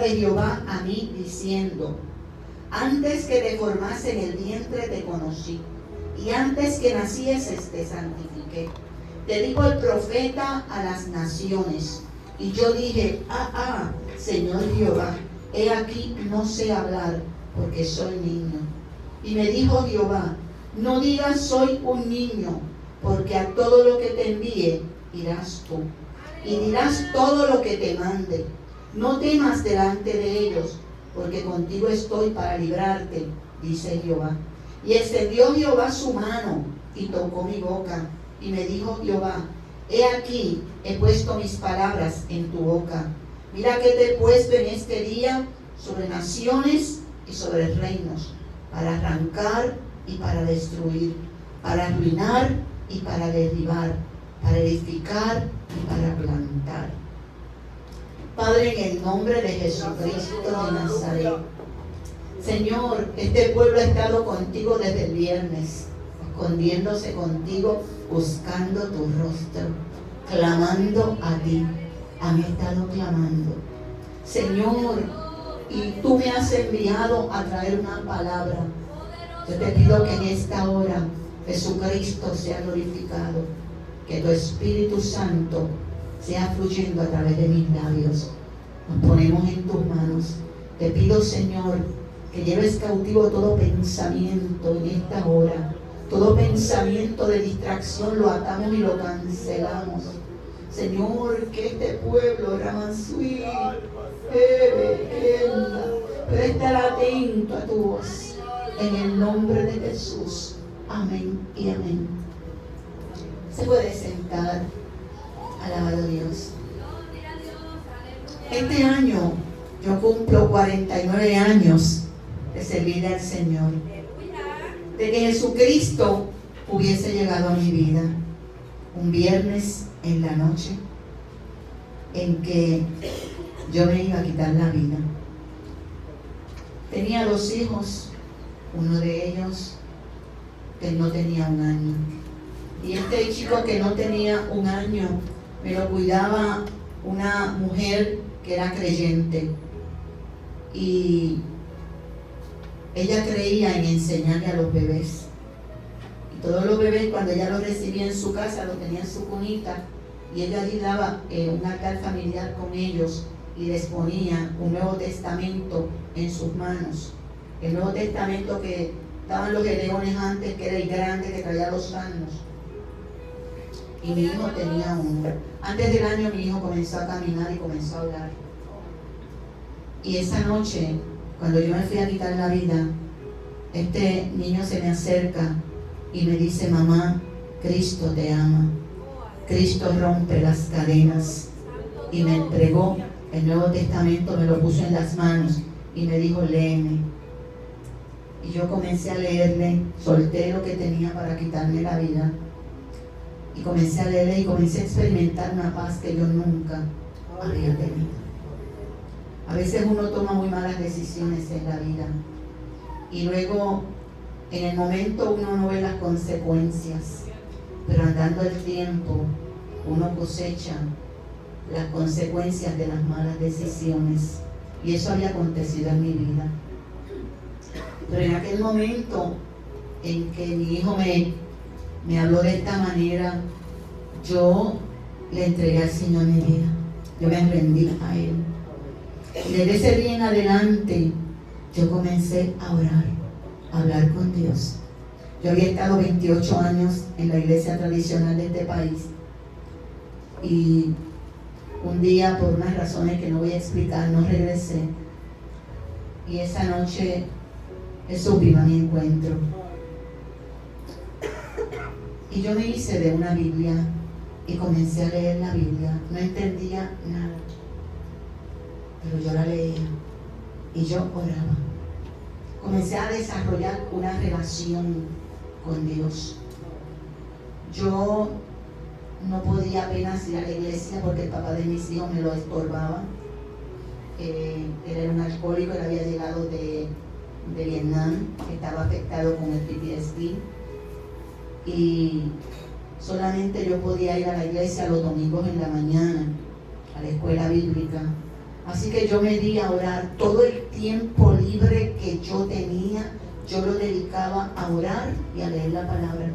de Jehová a mí diciendo: antes que te formase en el vientre te conocí, y antes que nacieses te santifiqué. Te dijo el profeta a las naciones. Y yo dije: Señor Jehová, he aquí no sé hablar, porque soy niño. Y me dijo Jehová: no digas soy un niño, porque a todo lo que te envíe irás tú, y dirás todo lo que te mande. No temas delante de ellos, porque contigo estoy para librarte, dice Jehová. Y extendió Jehová su mano y tocó mi boca, y me dijo Jehová: he aquí, he puesto mis palabras en tu boca. Mira que te he puesto en este día sobre naciones y sobre reinos, para arrancar y para destruir, para arruinar y para derribar, para edificar y para plantar. Padre, en el nombre de Jesucristo de Nazaret, Señor, este pueblo ha estado contigo desde el viernes, escondiéndose contigo, buscando tu rostro, clamando a ti. Han estado clamando, Señor, y tú me has enviado a traer una palabra. Yo te pido que en esta hora Jesucristo sea glorificado, que tu Espíritu Santo sea fluyendo a través de mis labios. Nos ponemos en tus manos. Te pido, Señor, que lleves cautivo todo pensamiento en esta hora. Todo pensamiento de distracción lo atamos y lo cancelamos. Señor, que este pueblo, Ramansui, pueda estar atento a tu voz. En el nombre de Jesús. Amén y amén. Se puede sentar. Alabado Dios. Este año yo cumplo 49 años de servirle al Señor. De que Jesucristo hubiese llegado a mi vida. Un viernes en la noche en que yo me iba a quitar la vida. Tenía 2 hijos. Uno de ellos que no tenía 1 año. Y este chico que no tenía 1 año me lo cuidaba una mujer que era creyente. Y ella creía en enseñarle a los bebés. Y todos los bebés, cuando ella los recibía en su casa, los tenía en su cunita. Y ella allí daba un altar familiar con ellos y les ponía un Nuevo Testamento en sus manos. El Nuevo Testamento que estaban los leones antes, que era el grande que traía los años. Y mi hijo tenía 1. Antes del año mi hijo comenzó a caminar y comenzó a hablar. Y esa noche, cuando yo me fui a quitar la vida, este niño se me acerca y me dice: mamá, Cristo te ama. Cristo rompe las cadenas. Y me entregó el Nuevo Testamento, me lo puso en las manos y me dijo: léeme. Y yo comencé a leerle, solté lo que tenía para quitarme la vida. Y comencé a leerle y comencé a experimentar una paz que yo nunca había tenido. A veces uno toma muy malas decisiones en la vida. Y luego, en el momento uno no ve las consecuencias. Pero andando el tiempo, uno cosecha las consecuencias de las malas decisiones. Y eso había acontecido en mi vida. Pero en aquel momento en que mi hijo me habló de esta manera, yo le entregué al Señor mi vida. Yo me rendí a Él. Y desde ese día en adelante, yo comencé a orar, a hablar con Dios. Yo había estado 28 años en la iglesia tradicional de este país. Y un día, por unas razones que no voy a explicar, no regresé. Y esa noche Jesús vino a mi encuentro. Y yo me hice de una Biblia y comencé a leer la Biblia. No entendía nada, pero yo la leía y yo oraba. Comencé a desarrollar una relación con Dios. Yo no podía apenas ir a la iglesia porque el papá de mis hijos me lo estorbaba. Él era un alcohólico, él había llegado de Vietnam, estaba afectado con el PTSD. Y solamente yo podía ir a la iglesia los domingos en la mañana, a la escuela bíblica, Así que yo me di a orar. Todo el tiempo libre que yo tenía, yo lo dedicaba a orar y a leer la palabra.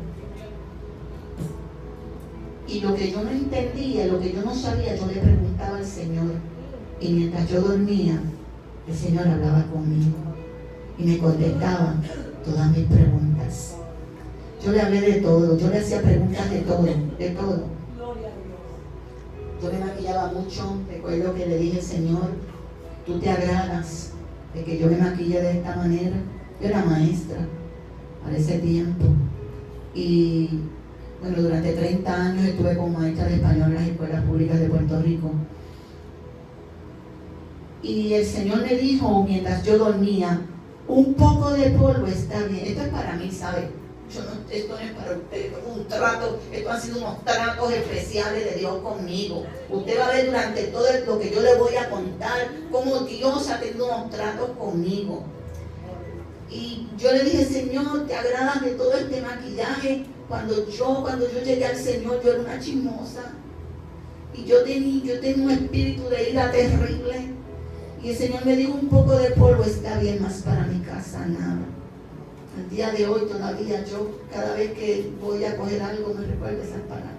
Y lo que yo no entendía, lo que yo no sabía, yo le preguntaba al Señor. Y mientras yo dormía, el Señor hablaba conmigo y me contestaba todas mis preguntas. Yo le hablé de todo, yo le hacía preguntas de todo, de todo. Yo me maquillaba mucho. Recuerdo que le dije: Señor, tú te agradas de que yo me maquille de esta manera. Yo era maestra para ese tiempo. Y bueno, durante 30 años estuve como maestra de español en las escuelas públicas de Puerto Rico. Y el Señor me dijo mientras yo dormía: un poco de polvo está bien. Esto es para mí, ¿sabe? Esto no es para usted, esto es un trato, esto han sido unos tratos especiales de Dios conmigo. Usted va a ver durante todo lo que yo le voy a contar cómo Dios ha tenido unos tratos conmigo. Y yo le dije: Señor, ¿te agradas de todo este maquillaje? Cuando yo llegué al Señor, yo era una chismosa. Y yo tenía un espíritu de ira terrible. Y el Señor me dijo: un poco de polvo está bien, más para mi casa nada. Al día de hoy todavía yo, cada vez que voy a coger algo, me recuerdo esas palabras.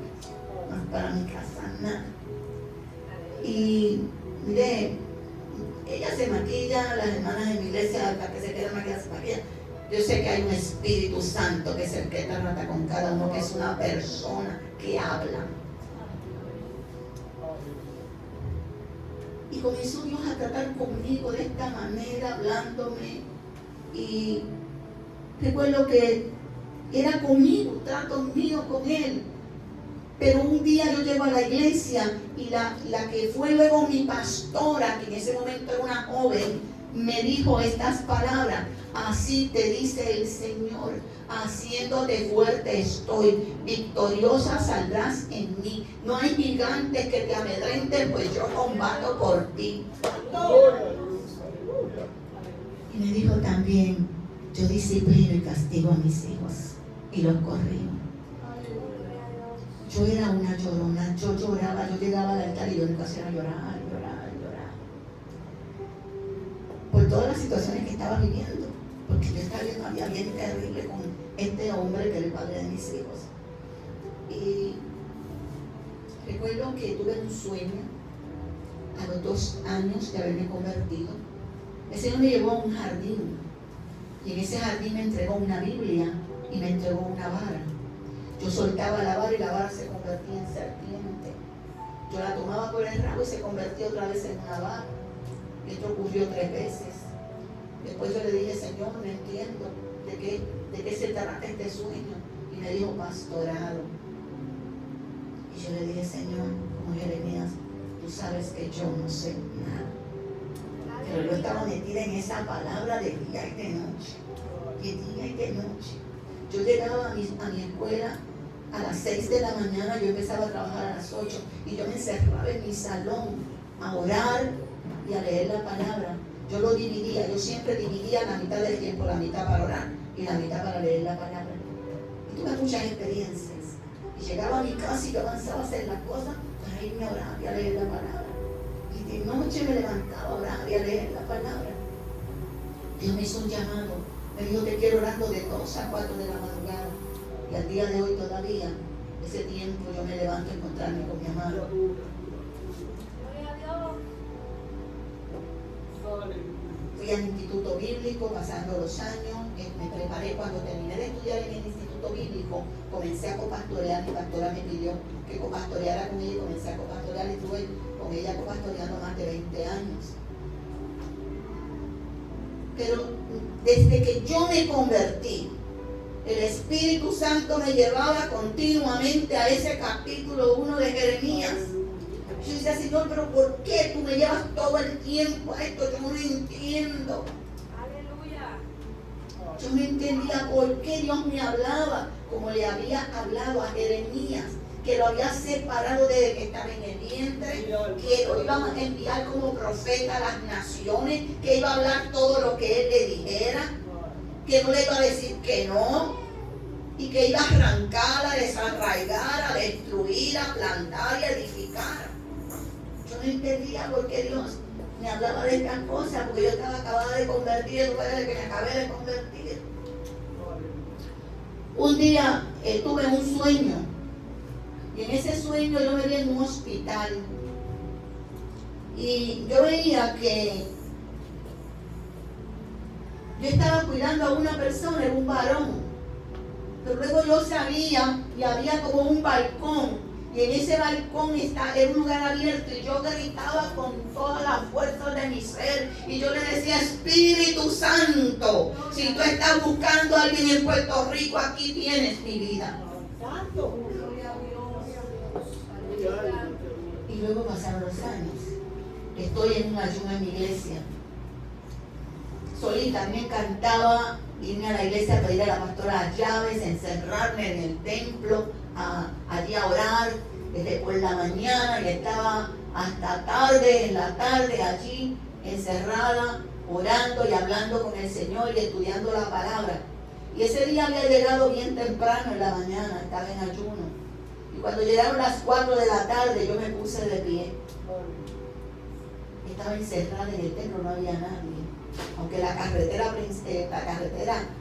Más para mi casa nada. Y mire, ella se maquilla, las hermanas de mi iglesia, hasta que se quedan maquilladas, se maquillan. Yo sé que hay un Espíritu Santo que es el que trata con cada uno, que es una persona que habla. Y comenzó Dios a tratar conmigo de esta manera, hablándome. Y recuerdo que era conmigo, trato mío con Él. Pero un día yo llego a la iglesia y la que fue luego mi pastora, que en ese momento era una joven, me dijo estas palabras: así te dice el Señor, haciéndote fuerte estoy, victoriosa saldrás en mí. No hay gigantes que te amedrenten, pues yo combato por ti. Y me dijo también: yo disciplino y castigo a mis hijos y los corrijo. Yo era una llorona, yo lloraba, yo llegaba al altar y yo nunca hacía llorar. Por todas las situaciones que estaba viviendo, porque yo estaba viendo una vida bien terrible con este hombre que era el padre de mis hijos. Y recuerdo que tuve un sueño a los 2 años de haberme convertido. El Señor me llevó a un jardín y en ese jardín me entregó una Biblia y me entregó una vara. Yo soltaba la vara y la vara se convertía en serpiente. Yo la tomaba por el rabo y se convertía otra vez en una vara. Esto ocurrió 3 veces. Después yo le dije: Señor, no entiendo de qué se trata este sueño. Y me dijo: pastorado. Y yo le dije: Señor, como Jeremías, tú sabes que yo no sé nada. Pero yo estaba metida en esa palabra de día y de noche. De día y de noche. Yo llegaba a mi escuela a las 6 de la mañana, yo empezaba a trabajar a las 8 y yo me encerraba en mi salón a orar y a leer la palabra. Yo lo dividía, yo siempre dividía la mitad del tiempo, la mitad para orar y la mitad para leer la palabra. Y tuve muchas experiencias. Y llegaba a mi casa y yo avanzaba a hacer las cosas para irme a orar y a leer la palabra. Y de noche me levantaba a orar y a leer la palabra. Dios me hizo un llamado. Me dijo: te quiero orando de 2 a 4 de la madrugada. Y al día de hoy todavía, ese tiempo yo me levanto a encontrarme con mi amado. Fui al instituto bíblico pasando los años, me preparé cuando terminé de estudiar en el instituto bíblico, comencé a copastorear. Mi pastora me pidió que copastoreara con ella y comencé a copastorear y estuve con ella copastoreando más de 20 años. Pero desde que yo me convertí, el Espíritu Santo me llevaba continuamente a ese capítulo 1 de Jeremías. Yo decía: Señor, pero ¿por qué tú me llevas todo el tiempo a esto? Yo no lo entiendo. Aleluya. Yo no entendía por qué Dios me hablaba como le había hablado a Jeremías, que lo había separado desde que estaba en el vientre, que lo iba a enviar como profeta a las naciones, que iba a hablar todo lo que él le dijera, que no le iba a decir que no, y que iba a arrancar, a desarraigar, a destruir, a plantar y a edificar. Yo no entendía por qué Dios me hablaba de estas cosas porque yo estaba acabada de convertir después de que me acabé de convertir. Un día tuve un sueño y en ese sueño yo me vi en un hospital y yo veía que yo estaba cuidando a una persona, era un varón, pero luego yo sabía y había como un balcón. Y en ese balcón era un lugar abierto y yo gritaba con toda la fuerza de mi ser y yo le decía: Espíritu Santo, si tú estás buscando a alguien en Puerto Rico, aquí tienes mi vida. Y luego pasaron los años. Estoy en un ayuno en mi iglesia. Solita, me encantaba irme a la iglesia a pedir a la pastora las llaves, encerrarme en el templo, allí a orar desde por la mañana y estaba hasta tarde, en la tarde allí encerrada, orando y hablando con el Señor y estudiando la palabra. Y ese día había llegado bien temprano en la mañana, estaba en ayuno. Y cuando llegaron las 4 de la tarde yo me puse de pie. Estaba encerrada en el templo, no había nadie. Aunque la carretera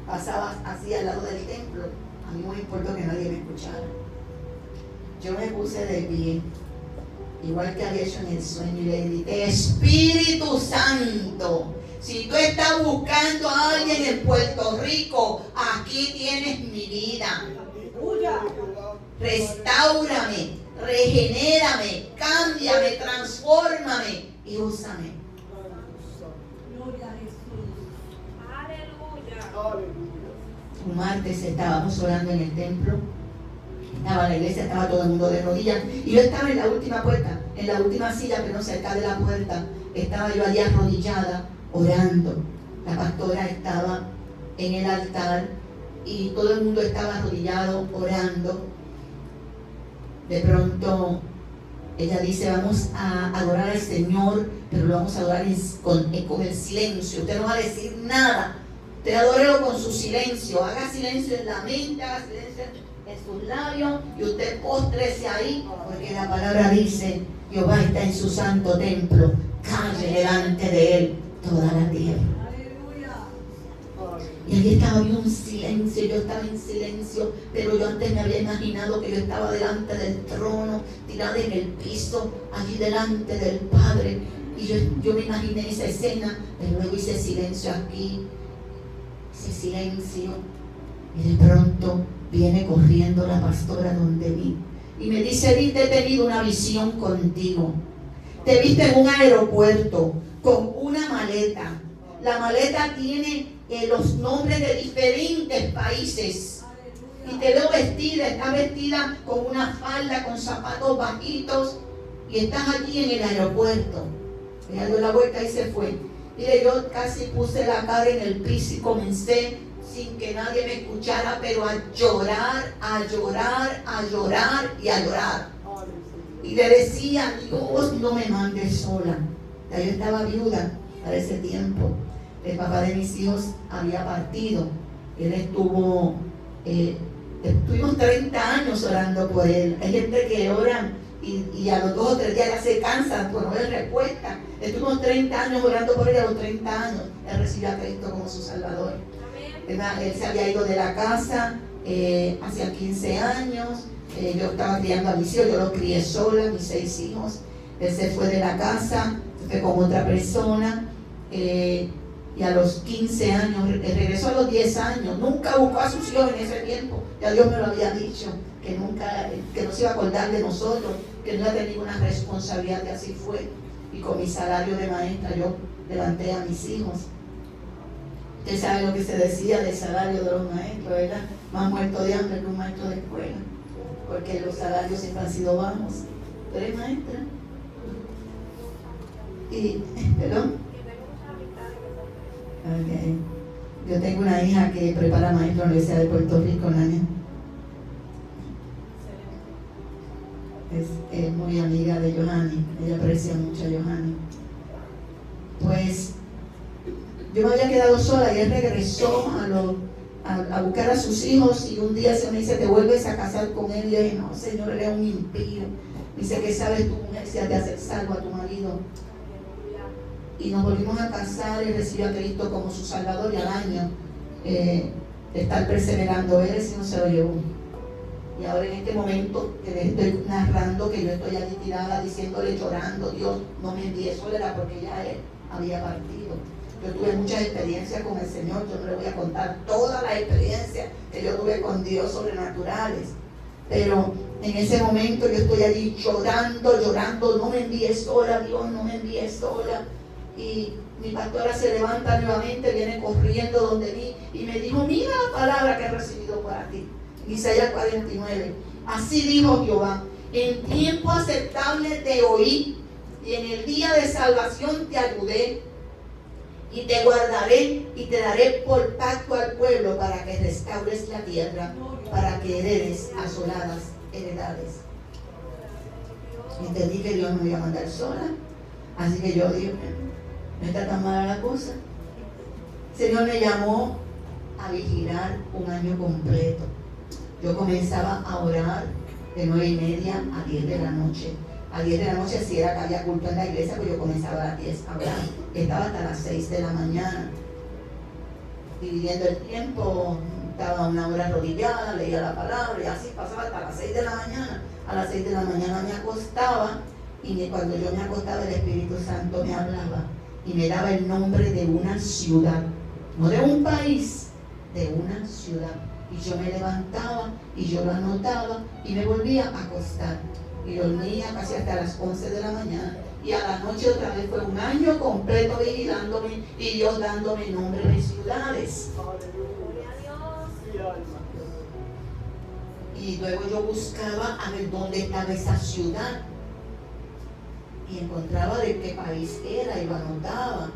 pasaba así al lado del templo, a mí no me importó que nadie me escuchara. Yo me puse de pie, igual que había hecho en el sueño, y le grité: Espíritu Santo, si tú estás buscando a alguien en Puerto Rico, aquí tienes mi vida. Restáurame, regenérame, cámbiame, transfórmame y úsame. Gloria a Jesús. Aleluya. Un martes estábamos orando en el templo, estaba la iglesia, estaba todo el mundo de rodillas y yo estaba en la última puerta, en la última silla, pero cerca de la puerta. Estaba yo allí arrodillada orando. La pastora estaba en el altar y todo el mundo estaba arrodillado orando. De pronto ella dice: vamos a adorar al Señor, pero lo vamos a adorar con el silencio. Usted no va a decir nada. Usted adórelo con su silencio. Haga silencio en la mente, haga silencio en sus labios y usted póstrese ahí, porque la palabra dice: Jehová está en su santo templo, calle delante de él toda la tierra. Y allí estaba un silencio, yo estaba en silencio, pero yo antes me había imaginado que yo estaba delante del trono, tirada en el piso, allí delante del Padre. Y yo me imaginé esa escena, pero luego hice silencio aquí, ese silencio, y de pronto viene corriendo la pastora donde vi y me dice: te he tenido una visión contigo. Te viste en un aeropuerto con una maleta. La maleta tiene los nombres de diferentes países. Y te veo vestida, estás vestida con una falda, con zapatos bajitos, y estás allí en el aeropuerto. Ella dio la vuelta y se fue. Mire, yo casi puse la cara en el piso y comencé, sin que nadie me escuchara, pero a llorar, a llorar, a llorar y a llorar. Y le decía: Dios, no me mandes sola. Ya yo estaba viuda para ese tiempo. El papá de mis hijos había partido. Él estuvimos 30 años orando por él. Hay gente que ora y a los 2 o 3 días ya se cansan por no ver respuesta. Estuvimos 30 años orando por él, a los 30 años él recibió a Cristo como su Salvador. Él se había ido de la casa hace 15 años. Yo estaba criando a mis hijos, yo los crié sola, mis 6 hijos. Él se fue de la casa, se fue con otra persona. Y a los 15 años, regresó a los 10 años, nunca buscó a sus hijos en ese tiempo. Ya Dios me lo había dicho, que no se iba a acordar de nosotros, que no iba a tener ninguna responsabilidad, que así fue. Y con mi salario de maestra yo levanté a mis hijos. Usted sabe lo que se decía del salario de los maestros, ¿verdad? Más muerto de hambre que un maestro de escuela, porque los salarios siempre han sido bajos. ¿Tú eres maestra? ¿Perdón? Okay. Yo tengo una hija que prepara maestro en la Universidad de Puerto Rico, Nania. Es muy amiga de Johanny, ella aprecia mucho a Johanny. Pues yo me había quedado sola y él regresó a buscar a sus hijos, y un día se me dice: ¿te vuelves a casar con él? Y yo dije: no, Señor, él es un impío. Dice: ¿qué sabes tu mujer si has de hacer salvo a tu marido? y nos volvimos a casar y recibió a Cristo como su Salvador, y al año de estar perseverando él, si no se lo llevó. Y ahora en este momento que les estoy narrando, que yo estoy allí tirada diciéndole, llorando, Dios, no me envíe sola, porque ya él había partido. Yo tuve muchas experiencias con el Señor, yo no le voy a contar todas las experiencias que yo tuve con Dios sobrenaturales, pero en ese momento yo estoy allí llorando, no me envíes sola, Dios, no me envíes sola. Y mi pastora se levanta nuevamente, viene corriendo donde mí y me dijo, mira la palabra que he recibido para ti. Isaías 49. Así dijo Jehová, en tiempo aceptable te oí y en el día de salvación te ayudé, y te guardaré y te daré por pacto al pueblo para que restaures la tierra, para que heredes asoladas heredades. Entendí que Dios me iba a mandar sola, así que yo dije, no está tan mala la cosa. El Señor me llamó a vigilar un año completo. Yo comenzaba a orar de 9:30 a 10 de la noche. A 10 de la noche, si era que había culto en la iglesia, pues yo comenzaba a las 10 a orar. Estaba hasta las 6 de la mañana. Dividiendo el tiempo, estaba una hora arrodillada, leía la palabra y así pasaba hasta las 6 de la mañana. A las 6 de la mañana me acostaba y cuando yo me acostaba el Espíritu Santo me hablaba y me daba el nombre de una ciudad, no de un país, de una ciudad. Y yo me levantaba y yo lo anotaba y me volvía a acostar. Y dormía casi hasta las 11 de la mañana. Y a la noche otra vez fue un año completo vigilándome y Dios dándome nombres de ciudades. Y luego yo buscaba a ver dónde estaba esa ciudad. Y encontraba de qué país era y lo anotaba.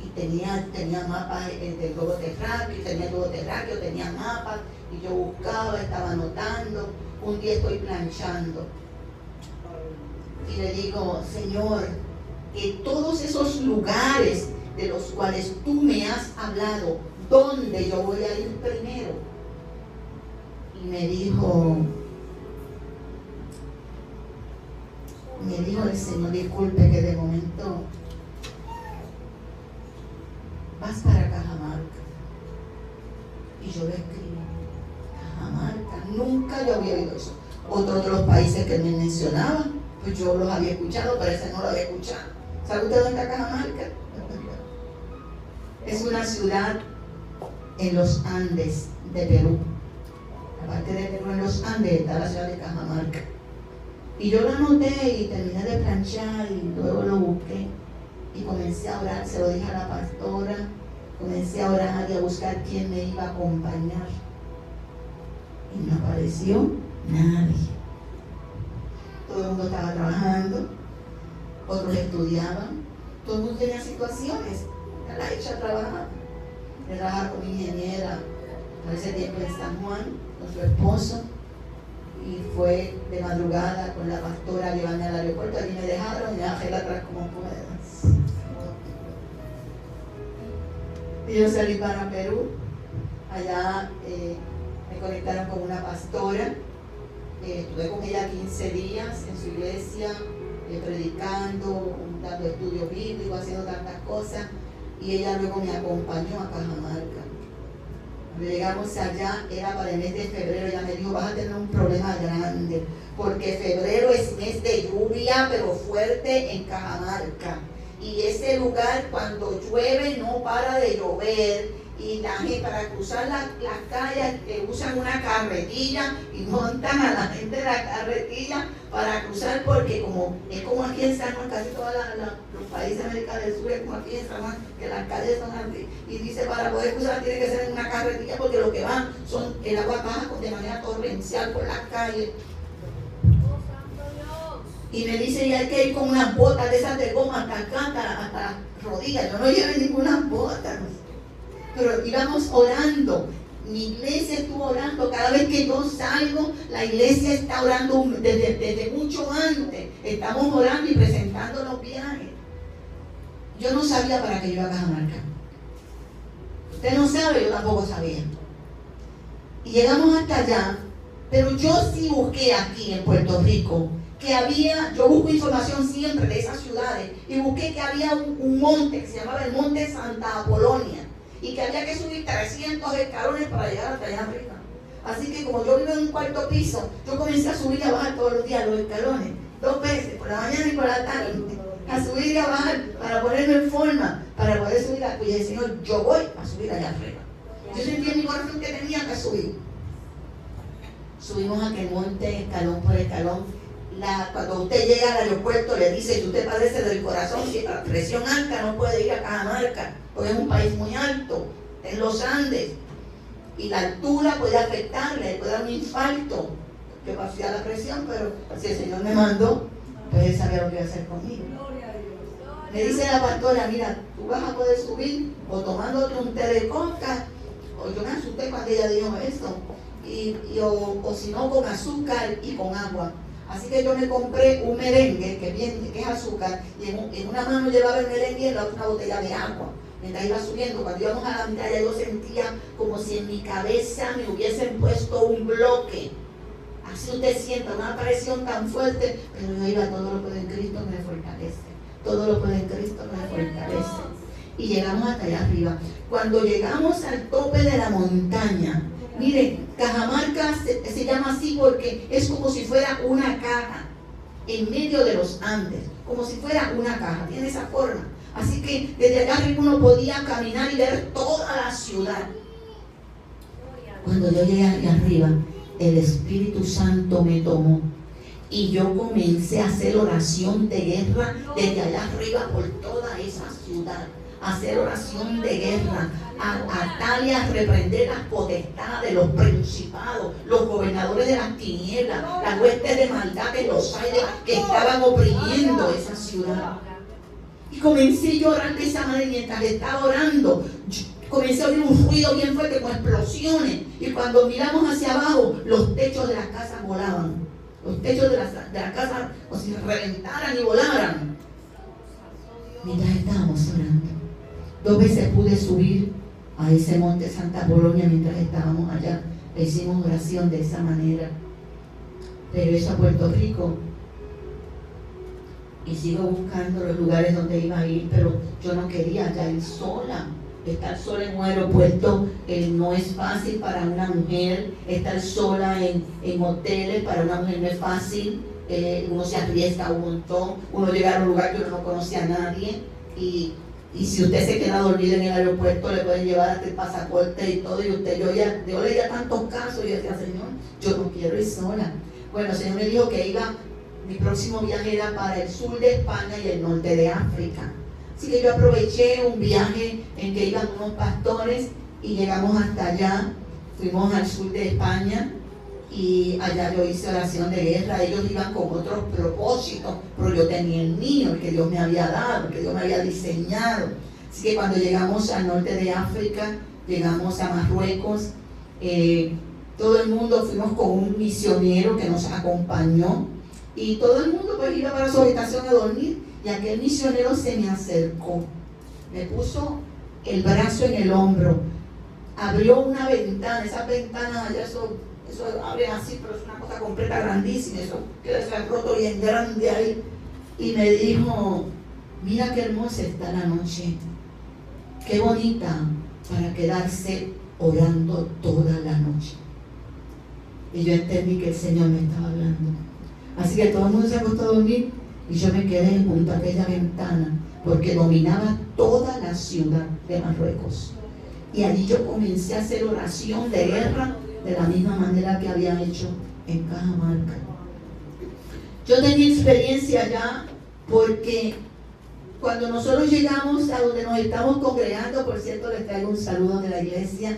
Y tenía mapas del globo terráqueo, tenía el globo terráqueo, tenía mapas. Y yo buscaba, estaba anotando. Un día estoy planchando. Y le digo, Señor, que todos esos lugares de los cuales tú me has hablado, ¿dónde yo voy a ir primero? Y me dijo el Señor, disculpe que de momento vas para Cajamarca. Y yo lo escribí, Cajamarca, nunca yo había oído eso. Otro de los países que me mencionaba, pues yo los había escuchado, pero ese no lo había escuchado. ¿Sabe usted dónde está Cajamarca? Es una ciudad en los Andes de Perú. Aparte de Perú, en los Andes está la ciudad de Cajamarca. Y yo lo anoté y terminé de planchar y luego lo busqué y comencé a orar, se lo dije a la pastora, comencé a orar y a buscar quién me iba a acompañar. Y no apareció nadie. Todo el mundo estaba trabajando, otros estudiaban, todo el mundo tenía situaciones. La hecha trabajaba. Yo trabajaba con mi ingeniera por ese tiempo en San Juan, con su esposo, y fue de madrugada con la pastora a llevarme al aeropuerto. Allí me dejaron y me bajé atrás como puedas. Y yo salí para Perú. Allá me conectaron con una pastora. Estuve con ella 15 días en su iglesia, predicando, dando estudios bíblicos, haciendo tantas cosas. Y ella luego me acompañó a Cajamarca. Cuando llegamos allá, era para el mes de febrero. Ella me dijo, vas a tener un problema grande, porque febrero es mes de lluvia, pero fuerte en Cajamarca. Y ese lugar, cuando llueve, no para de llover. Y la gente, para cruzar las calles, usan una carretilla y montan a la gente de la carretilla para cruzar, porque es como aquí en San Juan, casi todos los países de América del Sur, es como aquí en San Juan, que las calles son así. Y dice, para poder cruzar tiene que ser en una carretilla, porque lo que van son, el agua baja de manera torrencial por las calles. Y me dice, y hay que ir con unas botas de esas de goma hasta acá, hasta las rodillas. Yo no llevé ninguna bota, pero íbamos orando. Mi iglesia estuvo orando. Cada vez que yo salgo, la iglesia está orando desde mucho antes. Estamos orando y presentando los viajes. Yo no sabía para qué yo iba a Cajamarca. Usted no sabe, yo tampoco sabía. Y llegamos hasta allá, pero yo sí busqué aquí en Puerto Rico que había, yo busco información siempre de esas ciudades, y busqué que había un monte que se llamaba el Monte Santa Apolonia, y que había que subir 300 escalones para llegar hasta allá arriba. Así que como yo vivo en un cuarto piso, yo comencé a subir y a bajar todos los días los escalones, 2 veces, por la mañana y por la tarde, a subir y a bajar para ponerme en forma, para poder subir a y el Señor, yo voy a subir allá arriba. Yo sentí en mi corazón que tenía que subir. Subimos a aquel monte, escalón por escalón. Cuando usted llega al aeropuerto, le dice que usted padece del corazón, si la presión alta no puede ir a Cajamarca, porque es un país muy alto, en los Andes, y la altura puede afectarle, puede dar un infarto, que pasó a la presión, pero si el Señor me mandó, pues Él sabía lo que iba a hacer conmigo. Me dice la pastora, mira, tú vas a poder subir o tomándote un té de coca, o yo me asusté cuando ella dijo eso, o si no, con azúcar y con agua. Así que yo me compré un merengue que es azúcar, y en una mano llevaba el merengue y en la otra una botella de agua. Mientras iba subiendo, cuando íbamos a la mitad, ya yo sentía como si en mi cabeza me hubiesen puesto un bloque. Así usted sienta una presión tan fuerte, pero yo iba, todo lo puede en Cristo me fortalece. Todo lo puede en Cristo me fortalece. Y llegamos hasta allá arriba. Cuando llegamos al tope de la montaña, miren, Cajamarca se llama así porque es como si fuera una caja en medio de los Andes, como si fuera una caja, tiene esa forma. Así que desde allá arriba uno podía caminar y ver toda la ciudad. Cuando yo llegué allá arriba, el Espíritu Santo me tomó y yo comencé a hacer oración de guerra desde allá arriba por toda esa ciudad. Hacer oración de guerra, a atar y a reprender las potestades, los principados, los gobernadores de las tinieblas, las huestes de maldad de los aires que estaban oprimiendo esa ciudad. Y comencé a orar de esa manera, y mientras estaba orando, comencé a oír un ruido bien fuerte con explosiones, y cuando miramos hacia abajo, los techos de las casas volaban. Los techos de la casa como si reventaran y volaran. Mientras estábamos orando, 2 veces pude subir a ese monte Santa Apolonia mientras estábamos allá. Le hicimos oración de esa manera. Regreso a Puerto Rico y sigo buscando los lugares donde iba a ir, pero yo no quería ya ir sola. Estar sola en un aeropuerto no es fácil para una mujer. Estar sola en hoteles para una mujer no es fácil. Uno se arriesga un montón. Uno llega a un lugar que uno no conoce a nadie. Y si usted se queda dormido en el aeropuerto, le pueden llevar hasta el pasaporte y todo. Y yo leía tantos casos y yo decía, Señor, yo no quiero ir sola. Bueno, el Señor me dijo que mi próximo viaje era para el sur de España y el norte de África. Así que yo aproveché un viaje en que iban unos pastores y llegamos hasta allá. Fuimos al sur de España y allá yo hice oración de guerra. Ellos iban con otros propósitos, pero yo tenía el mío, el que Dios me había dado, el que Dios me había diseñado. Así que cuando llegamos al norte de África, llegamos a Marruecos, todo el mundo fuimos con un misionero que nos acompañó, y todo el mundo pues iba para su habitación a dormir, y aquel misionero se me acercó, me puso el brazo en el hombro, abrió una ventana, esas ventanas allá, eso abre así, pero es una cosa completa grandísima, eso queda ese roto bien grande ahí, y me dijo, mira qué hermosa está la noche, qué bonita para quedarse orando toda la noche. Y yo entendí que el Señor me estaba hablando. Así que todo el mundo se acostó a dormir y yo me quedé junto a aquella ventana porque dominaba toda la ciudad de Marruecos. Y allí yo comencé a hacer oración de guerra de la misma manera que había hecho en Cajamarca. Yo tenía experiencia allá porque cuando nosotros llegamos a donde nos estamos congregando, por cierto, les traigo un saludo de la iglesia,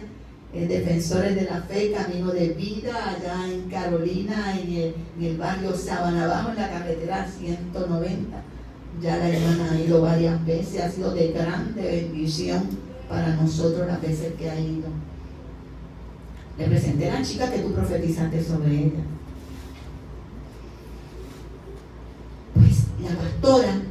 Defensores de la Fe, Camino de Vida, allá en Carolina, en el barrio Sabana Abajo, en la carretera 190. Ya la hermana ha ido varias veces, ha sido de grande bendición para nosotros las veces que ha ido. Le presenté a la chica que tú profetizaste sobre ella. Pues la pastora,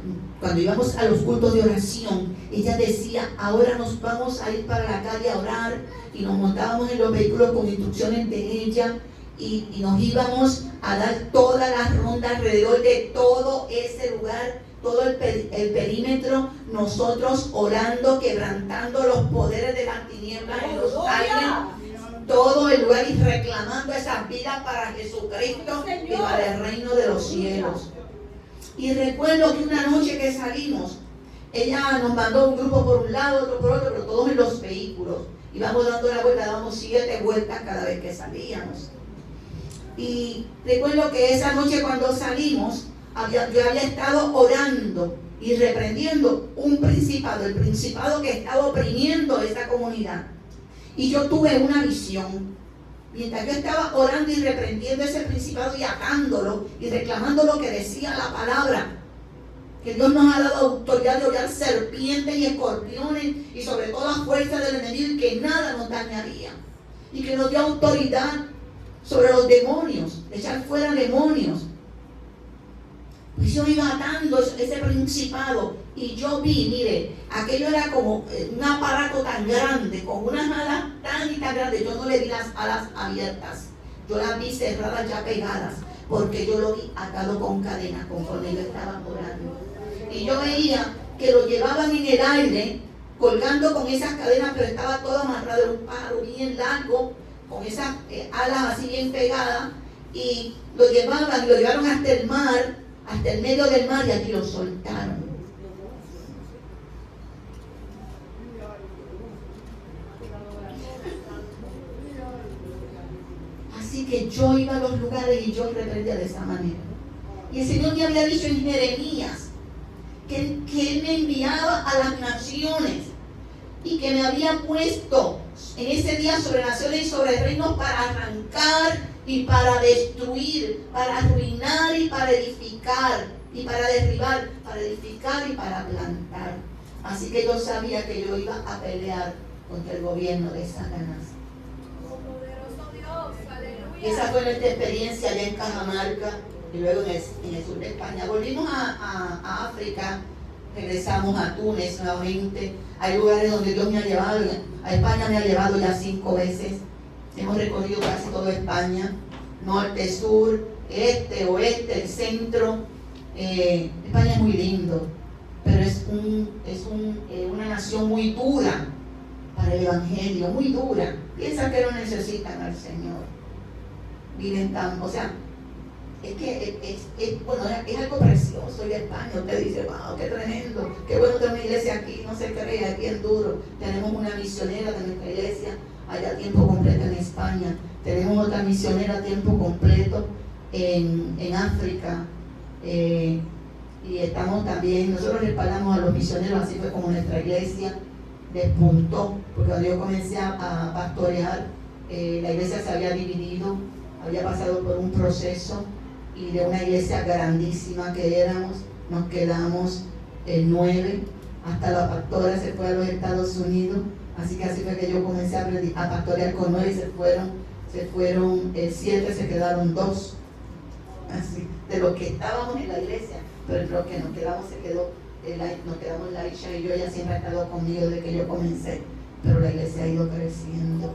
cuando íbamos a los cultos de oración, ella decía, ahora nos vamos a ir para la calle a orar, y nos montábamos en los vehículos con instrucciones de ella, y nos íbamos a dar toda la ronda alrededor de todo ese lugar, todo el perímetro, nosotros orando, quebrantando los poderes de las tinieblas en los aires, todo el lugar y reclamando esas vidas para Jesucristo y para el reino de los cielos. Y recuerdo que una noche que salimos, ella nos mandó un grupo por un lado, otro por otro, pero todos en los vehículos. Íbamos dando la vuelta, dábamos 7 vueltas cada vez que salíamos. Y recuerdo que esa noche cuando salimos, yo había estado orando y reprendiendo un principado, el principado que estaba oprimiendo esa comunidad. Y yo tuve una visión. Mientras yo estaba orando y reprendiendo ese principado y atándolo y reclamando lo que decía la palabra, que Dios nos ha dado autoridad de hollar serpientes y escorpiones y sobre todo la fuerza del enemigo, y que nada nos dañaría, y que nos dio autoridad sobre los demonios, de echar fuera demonios. Pues yo iba atando ese principado y yo vi, mire, aquello era como un aparato tan grande, con unas alas tan y tan grandes. Yo no le vi las alas abiertas, yo las vi cerradas ya pegadas, porque yo lo vi atado con cadenas conforme yo estaba orando. Y yo veía que lo llevaban en el aire, colgando con esas cadenas, pero estaba todo amarrado en un pájaro bien largo, con esas alas así bien pegadas, y lo llevaban y lo llevaron hasta el mar, hasta el medio del mar, y aquí lo soltaron. Así que yo iba a los lugares y yo reprendía de esa manera. Y el Señor me había dicho en Jeremías que Él me enviaba a las naciones y que me había puesto en ese día sobre naciones y sobre reinos para arrancar y para destruir, para arruinar y para edificar, y para derribar, para edificar y para plantar. Así que yo sabía que yo iba a pelear contra el gobierno de Satanás. Y esa fue nuestra experiencia allá en Cajamarca y luego en el sur de España. Volvimos a África, regresamos a Túnez nuevamente. Hay lugares donde Dios me ha llevado, a España me ha llevado ya 5 veces. Hemos recorrido casi toda España, norte, sur, este, oeste, el centro. España es muy lindo, pero es una nación muy dura para el evangelio, muy dura. Piensan que no necesitan al Señor. Viven tan, o sea, es que es algo precioso ir a España. Usted dice, wow, qué tremendo, qué bueno tener una iglesia aquí. No se crea, es bien duro. Tenemos una misionera de nuestra iglesia allá a tiempo completo en España. Tenemos otra misionera a tiempo completo en África. Y estamos también, nosotros respaldamos a los misioneros, así fue como nuestra iglesia despuntó, porque cuando yo comencé a pastorear, la iglesia se había dividido, había pasado por un proceso, y de una iglesia grandísima que éramos, nos quedamos 9, hasta la pastora se fue a los Estados Unidos, así que así fue que yo comencé a pastorear con 9, y se fueron 7, se quedaron 2. Así, de los que estábamos en la iglesia, pero entre los que nos quedamos nos quedamos Laisha y yo. Ella siempre ha estado conmigo desde que yo comencé, pero la iglesia ha ido creciendo.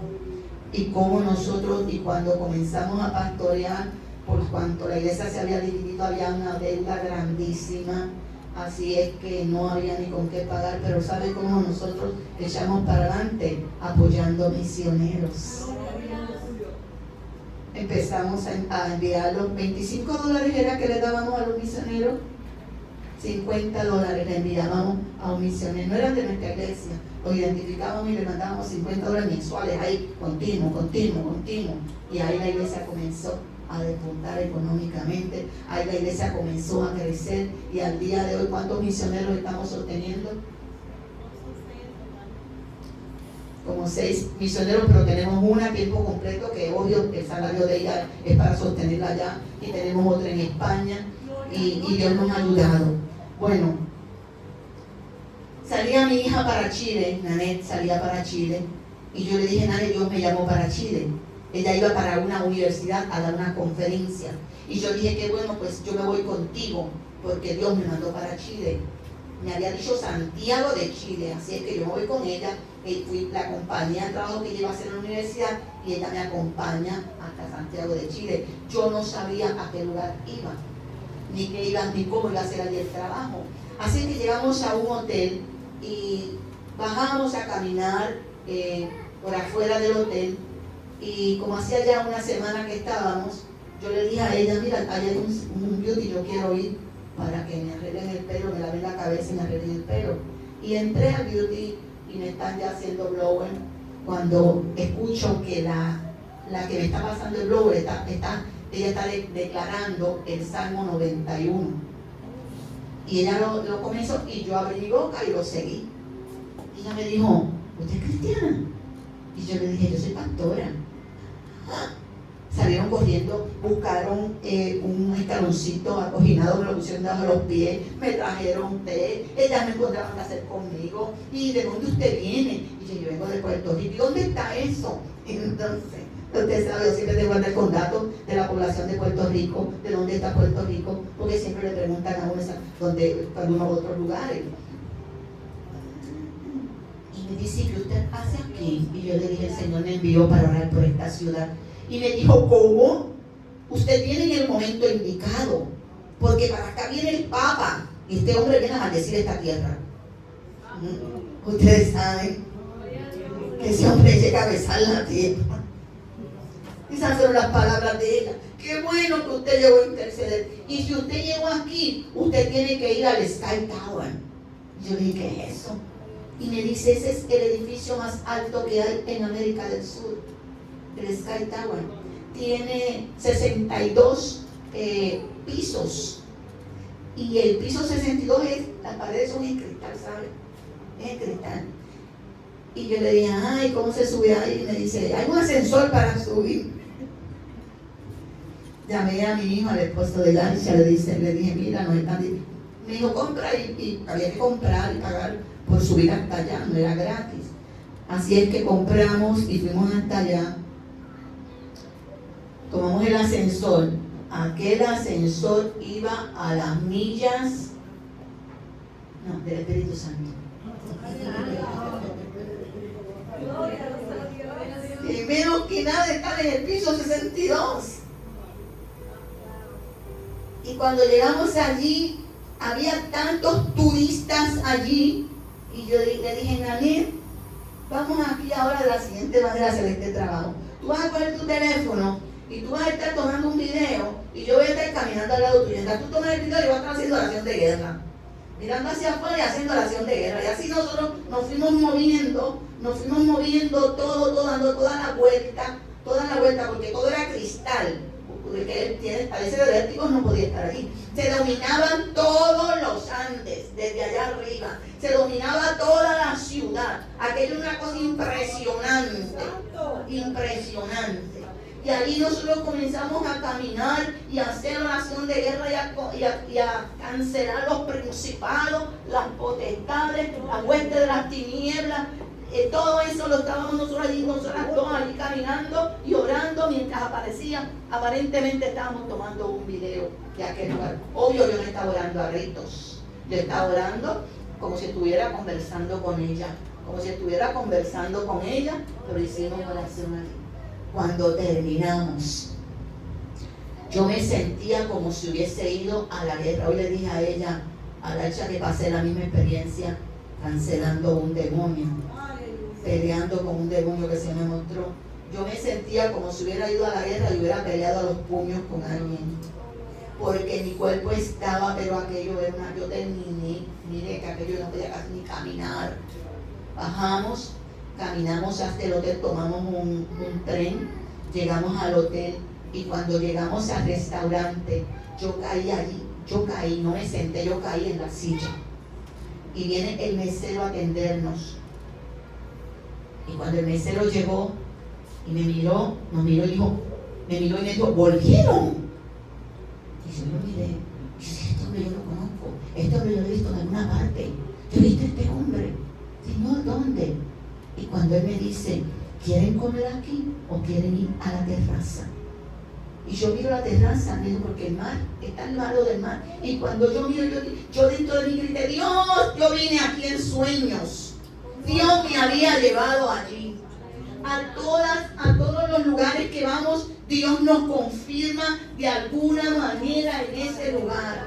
Y como nosotros, y cuando comenzamos a pastorear, por cuanto la iglesia se había dividido, había una deuda grandísima, así es que no había ni con qué pagar, pero ¿sabe cómo nosotros echamos para adelante? Apoyando misioneros. Empezamos a enviar los $25 era que le dábamos a los misioneros, $50 le enviábamos a un misionero, no eran de nuestra iglesia, los identificábamos y le mandábamos $50 mensuales, ahí continuo, y ahí la iglesia comenzó a despuntar económicamente, ahí la iglesia comenzó a crecer, y al día de hoy, ¿cuántos misioneros estamos sosteniendo? Como 6 misioneros, pero tenemos una a tiempo completo, que obvio el salario de ella es para sostenerla allá, y tenemos otra en España, y Dios nos ha ayudado. Bueno, salía mi hija para Chile, Nanette salía para Chile, y yo le dije, Nanette, Dios me llamó para Chile. Ella iba para una universidad a dar una conferencia, y yo dije, qué bueno, pues yo me voy contigo, porque Dios me mandó para Chile. Me había dicho Santiago de Chile, así es que yo me voy con ella, la acompañé al trabajo que ella iba a hacer en la universidad y ella me acompaña hasta Santiago de Chile. Yo no sabía a qué lugar iba, ni cómo iba a ser allí el trabajo. Así que llegamos a un hotel y bajamos a caminar por afuera del hotel, y como hacía ya una semana que estábamos, yo le dije a ella, mira, allá hay un beauty, yo quiero ir para que me arreglen el pelo, me laven la cabeza y me arreglen el pelo. Y entré al beauty y me están ya haciendo blower, cuando escucho que la que me está pasando el blower ella está declarando el Salmo 91. Y ella lo comenzó y yo abrí mi boca y lo seguí. Y ella me dijo, ¿usted es cristiana? Y yo le dije, yo soy pastora. Salieron corriendo, buscaron un escaloncito acoginado, me lo pusieron debajo de los pies, me trajeron té, ellas me encontraban a hacer conmigo. ¿Y de dónde usted viene? Y yo vengo de Puerto Rico. ¿Y dónde está eso? Entonces, usted sabe, yo siempre tengo que andar con datos de la población de Puerto Rico, de dónde está Puerto Rico, porque siempre le preguntan a uno para uno u otros lugares. Y me dice, ¿qué usted hace aquí? Y yo le dije, el Señor me envió para orar por esta ciudad. Y me dijo, ¿cómo? Usted viene en el momento indicado, porque para acá viene el Papa, y este hombre viene a maldecir esta tierra. Ustedes saben que ese hombre llega a besar la tierra. Esas fueron las palabras de ella. Qué bueno que usted llegó a interceder. Y si usted llegó aquí, usted tiene que ir al Sky Tower. Yo dije, ¿qué es eso? Y me dice, ese es el edificio más alto que hay en América del Sur, el Sky Tower. Tiene 62 pisos. Y el piso 62 las paredes son en cristal, ¿sabes? Es en cristal. Y yo le dije, ay, ¿cómo se sube ahí? Y me dice, hay un ascensor para subir. Llamé a mi hijo, al esposo de Lancia, le dije, mira, no es tan difícil. Me dijo, compra, y había que comprar y pagar por subir hasta allá, no era gratis. Así es que compramos y fuimos hasta allá. Tomamos el ascensor. Aquel ascensor iba a las millas, del Espíritu Santo. Y menos que nada estar en el piso 62. Y cuando llegamos allí, había tantos turistas allí, y yo le dije, Nanet, vamos aquí ahora de la siguiente manera a hacer este trabajo. Tú vas a coger tu teléfono y tú vas a estar tomando un video, y yo voy a estar caminando al lado tuyo. Mientras tú tomas el video, yo voy a estar haciendo oración de guerra, mirando hacia afuera y haciendo oración de guerra. Y así nosotros nos fuimos moviendo todo, dando toda la vuelta, porque todo era cristal. Porque él parece de vértigos, no podía estar allí. Se dominaban todos los Andes, desde allá arriba. Se dominaba toda la ciudad. Aquello era una cosa impresionante. Y allí nosotros comenzamos a caminar y a hacer oración de guerra y a cancelar los principados, las potestades, las huestes de las tinieblas. Todo eso lo estábamos nosotros todos allí caminando y orando mientras aparentemente estábamos tomando un video de aquel lugar. Obvio, yo no estaba orando a gritos, yo estaba orando como si estuviera conversando con ella, pero hicimos oración allí. Cuando terminamos, yo me sentía como si hubiese ido a la guerra. Hoy le dije a ella, a la hecha, que pasé la misma experiencia cancelando un demonio, peleando con un demonio que se me mostró. Yo me sentía como si hubiera ido a la guerra y hubiera peleado a los puños con alguien, porque mi cuerpo estaba, pero aquello era yo terminé, mire que aquello no podía casi ni caminar. Bajamos, caminamos hasta el hotel, tomamos un tren, llegamos al hotel, y cuando llegamos al restaurante, yo caí, no me senté, yo caí en la silla. Y viene el mesero a atendernos. Y cuando el mesero llegó y me miró y me dijo, ¿volvieron? Y yo lo miré. Y yo dije, este hombre yo lo conozco. Este hombre yo lo he visto en alguna parte. ¿Yo he visto a este hombre? Señor, ¿dónde? Y cuando él me dice, ¿quieren comer aquí o quieren ir a la terraza? Y yo miro la terraza, porque el mar está al lado del mar. Y cuando yo miro, yo dentro de mí grité, Dios, yo vine aquí en sueños. Dios me había llevado allí. A todos los lugares que vamos, Dios nos confirma de alguna manera en ese lugar.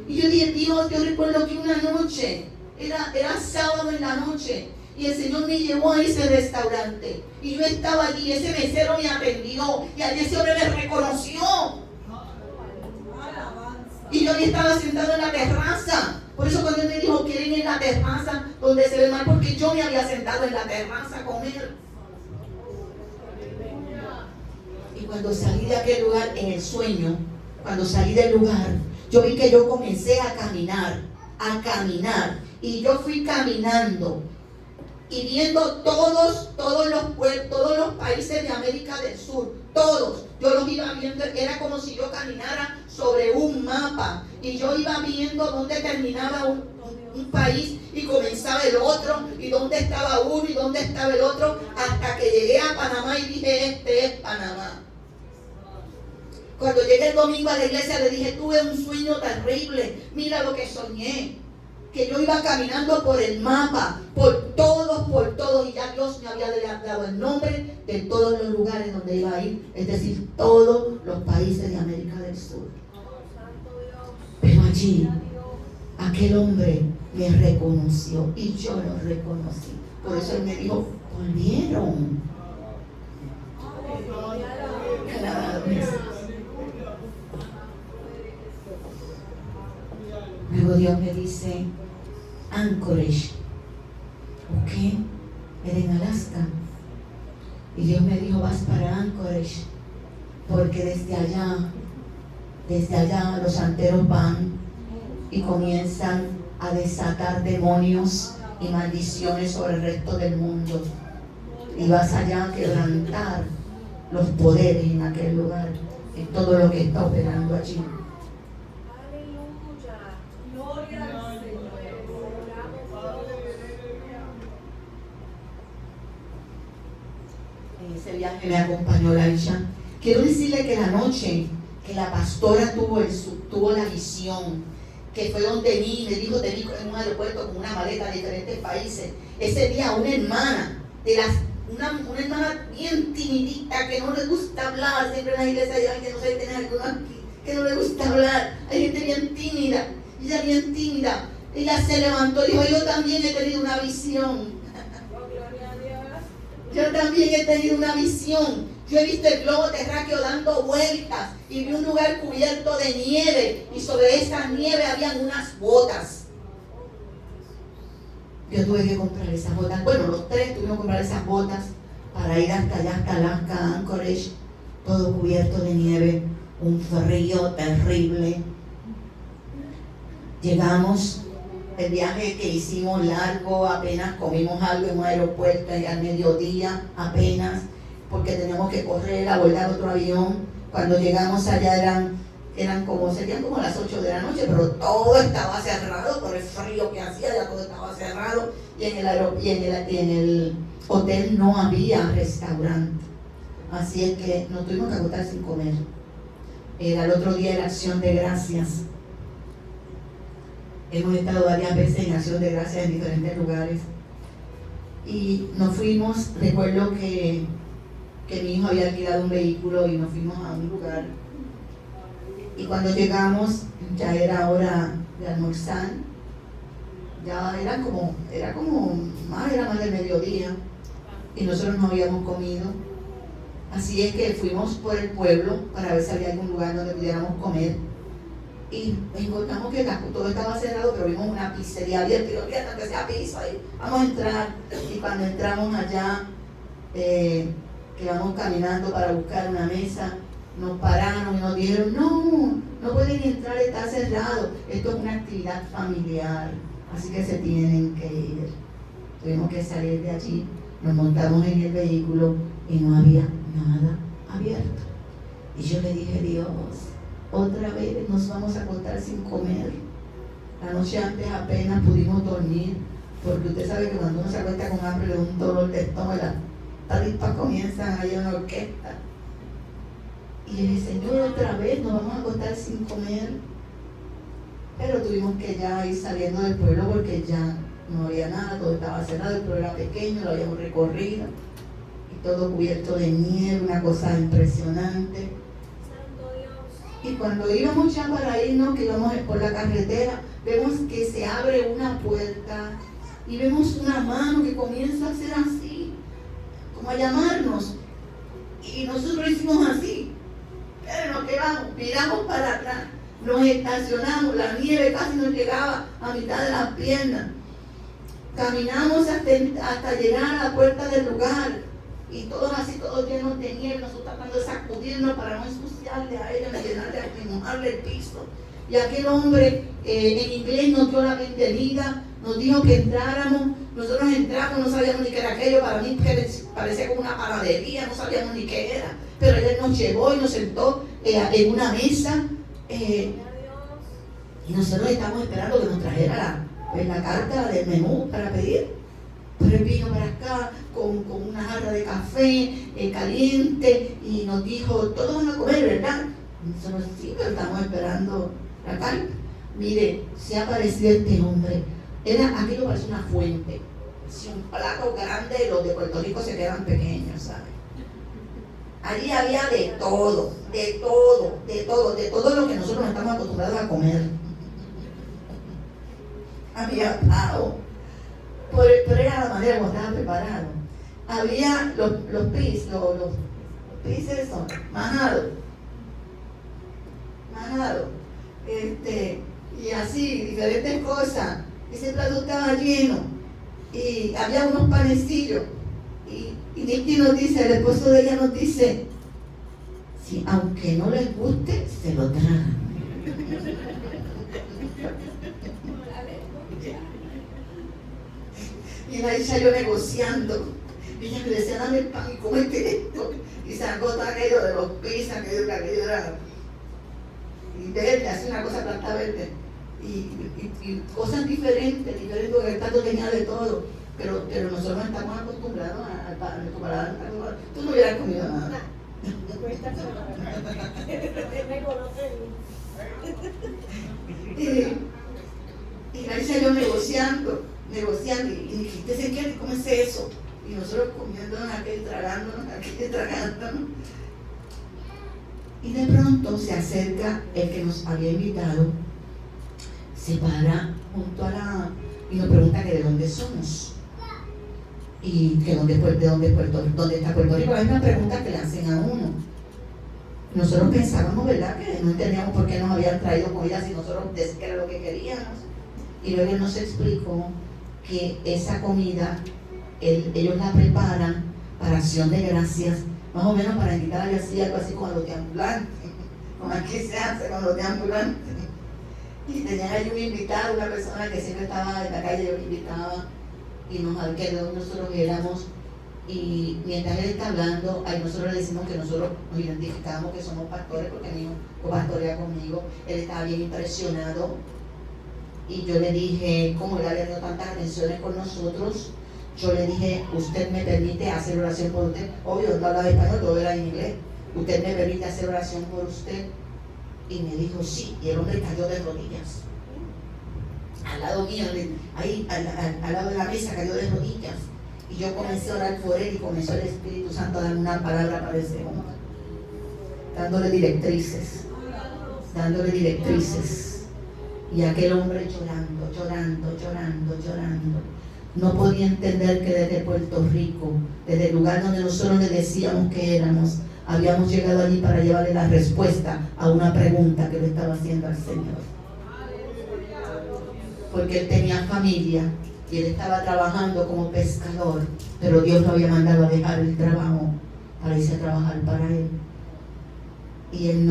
Y yo dije, Dios, yo recuerdo que una noche, era sábado en la noche, y el Señor me llevó a ese restaurante. Y yo estaba allí, ese mesero me atendió, y allí ese hombre me reconoció. Y yo estaba sentado en la terraza. Por eso cuando él me dijo, ¿quieren ir en la terraza donde se ve mal? Porque yo me había sentado en la terraza con él. Y cuando salí de aquel lugar, en el sueño, cuando salí del lugar, yo vi que yo comencé a caminar. Y yo fui caminando y viendo todos los países de América del Sur, todos. Yo los iba viendo, era como si yo caminara sobre un mapa. Y yo iba viendo dónde terminaba un país y comenzaba el otro, y dónde estaba uno y dónde estaba el otro, hasta que llegué a Panamá y dije, este es Panamá. Cuando llegué el domingo a la iglesia le dije, tuve un sueño terrible, mira lo que soñé, que yo iba caminando por el mapa, por todos, y ya Dios me había dado el nombre de todos los lugares donde iba a ir, es decir, todos los países de América del Sur. Pero allí, aquel hombre me reconoció y yo lo reconocí. Por eso él me dijo, volvieron. Luego Dios me dice, Anchorage, ¿ok? Era en Alaska. Y Dios me dijo, vas para Anchorage, porque desde allá los santeros van y comienzan a desatar demonios y maldiciones sobre el resto del mundo. Y vas allá a quebrantar los poderes en aquel lugar, en todo lo que está operando allí. En ese viaje me acompañó Laisha. Quiero decirle que la noche que la pastora tuvo la visión, que fue donde me dijo, te vi en un aeropuerto con una maleta de diferentes países. Ese día una hermana una hermana bien timidita, que no le gusta hablar, siempre en la iglesia llevan que no sé, tiene algunos aquí, que no le gusta hablar, hay gente bien tímida, ella bien tímida. Ella se levantó y dijo, yo también he tenido una visión. Yo también he tenido una visión. Yo he visto el globo terráqueo dando vueltas y vi un lugar cubierto de nieve, y sobre esa nieve habían unas botas. Yo tuve que comprar esas botas. Bueno, los tres tuvimos que comprar esas botas para ir hasta allá, hasta Alaska, Anchorage, todo cubierto de nieve, un frío terrible. Llegamos, el viaje que hicimos largo, apenas comimos algo en un aeropuerto al mediodía, apenas, porque teníamos que correr, abordar otro avión. Cuando llegamos allá serían como las 8 de la noche, pero todo estaba cerrado por el frío que hacía, ya todo estaba cerrado, y en el hotel no había restaurante. Así es que nos tuvimos que acostar sin comer. Era el otro día de la Acción de Gracias. Hemos estado varias veces en Acción de Gracias en diferentes lugares. Y nos fuimos, recuerdo que mi hijo había alquilado un vehículo y nos fuimos a un lugar. Y cuando llegamos, ya era hora de almorzar. Ya era más del mediodía. Y nosotros no habíamos comido. Así es que fuimos por el pueblo para ver si había algún lugar donde pudiéramos comer. Y encontramos que todo estaba cerrado, pero vimos una pizzería abierta. Y yo, fíjate, aunque sea piso ahí, vamos a entrar. Y cuando entramos allá, que vamos caminando para buscar una mesa, nos pararon y nos dijeron, no pueden entrar, está cerrado. Esto es una actividad familiar, así que se tienen que ir. Tuvimos que salir de allí, nos montamos en el vehículo y no había nada abierto. Y yo le dije, Dios, otra vez nos vamos a acostar sin comer. La noche antes apenas pudimos dormir, porque usted sabe que cuando uno se acuesta con hambre le da un dolor de estómago, las taritas comienzan ahí en una orquesta. Y le dije, Señor, otra vez nos vamos a acostar sin comer. Pero tuvimos que ya ir saliendo del pueblo porque ya no había nada, todo estaba cerrado, el pueblo era pequeño, lo habíamos recorrido, y todo cubierto de nieve, una cosa impresionante. Y cuando íbamos ya para irnos, que íbamos por la carretera, vemos que se abre una puerta y vemos una mano que comienza a hacer así, como a llamarnos. Y nosotros hicimos así, pero nos quedamos, miramos para atrás, nos estacionamos, la nieve casi nos llegaba a mitad de las piernas. Caminamos hasta llegar a la puerta del lugar y todos así, todos llenos de nieve, nosotros tratando de sacudirnos para no ensuciarle a ella, ni mojarle el piso. Y aquel hombre en inglés nos dio la bienvenida, nos dijo que entráramos. Nosotros entramos, no sabíamos ni qué era aquello, para mí parecía como una panadería, no sabíamos ni qué era. Pero él nos llevó y nos sentó en una mesa y nosotros estábamos esperando que nos trajera la carta del menú para pedir. Pero él vino para acá con una jarra de café caliente y nos dijo, todos van a comer, ¿verdad? Nosotros sí, pero estamos esperando la carta. Mire, se ha aparecido este hombre. Aquello parece una fuente. Si un plato grande, los de Puerto Rico se quedan pequeños, ¿sabes? Allí había de todo lo que nosotros estamos acostumbrados a comer. Había pavo, pero era la manera como estaba preparado. Había los pis esos, majados, y así, diferentes cosas. Ese plato estaba lleno y había unos panecillos y Nicky nos dice, el esposo de ella nos dice, si aunque no les guste, se lo tragan. Y la hija yo negociando, y ella me decía, dame el pan y cómete esto, y sacó todo aquello de los pizzas, aquello era y verde, así una cosa planta verde. Y cosas diferentes, porque el plato tenía de todo, pero nosotros no estamos acostumbrados al pan. Tú no hubieras comido nada. Y la hice yo negociando, y dijiste, ¿se quiere? ¿Cómo es eso? Y nosotros comiéndonos aquel, tragándonos. Y de pronto se acerca el que nos había invitado, se para junto y nos pregunta que de dónde somos y que dónde está Puerto Rico. La misma pregunta que le hacen a uno. Nosotros pensábamos, ¿verdad?, que no entendíamos por qué nos habían traído comida si nosotros que era lo que queríamos. Y luego él nos explicó que esa comida ellos la preparan para acción de gracias, más o menos para invitar así, algo así con los deambulantes, como aquí se hace con los deambulantes. Y tenían ahí un invitado, una persona que siempre estaba en la calle, yo invitaba y nos que de donde nosotros éramos. Y mientras él está hablando, ahí nosotros le decimos que nosotros nos identificamos que somos pastores, porque mi hijo copastorea conmigo. Él estaba bien impresionado y yo le dije, como él había tenido tantas atenciones con nosotros, yo le dije, usted me permite hacer oración por usted. Obvio, no hablaba español, todo era en inglés. Usted me permite hacer oración por usted. Y me dijo, sí, y el hombre cayó de rodillas. Al lado mío, ahí al lado de la mesa, cayó de rodillas. Y yo comencé a orar por él y comenzó el Espíritu Santo a dar una palabra para ese hombre. Dándole directrices. Y aquel hombre llorando. No podía entender que desde Puerto Rico, desde el lugar donde nosotros le decíamos que éramos, habíamos llegado allí para llevarle la respuesta a una pregunta que le estaba haciendo al Señor. Porque él tenía familia y él estaba trabajando como pescador, pero Dios lo había mandado a dejar el trabajo para irse a trabajar para él. Y él,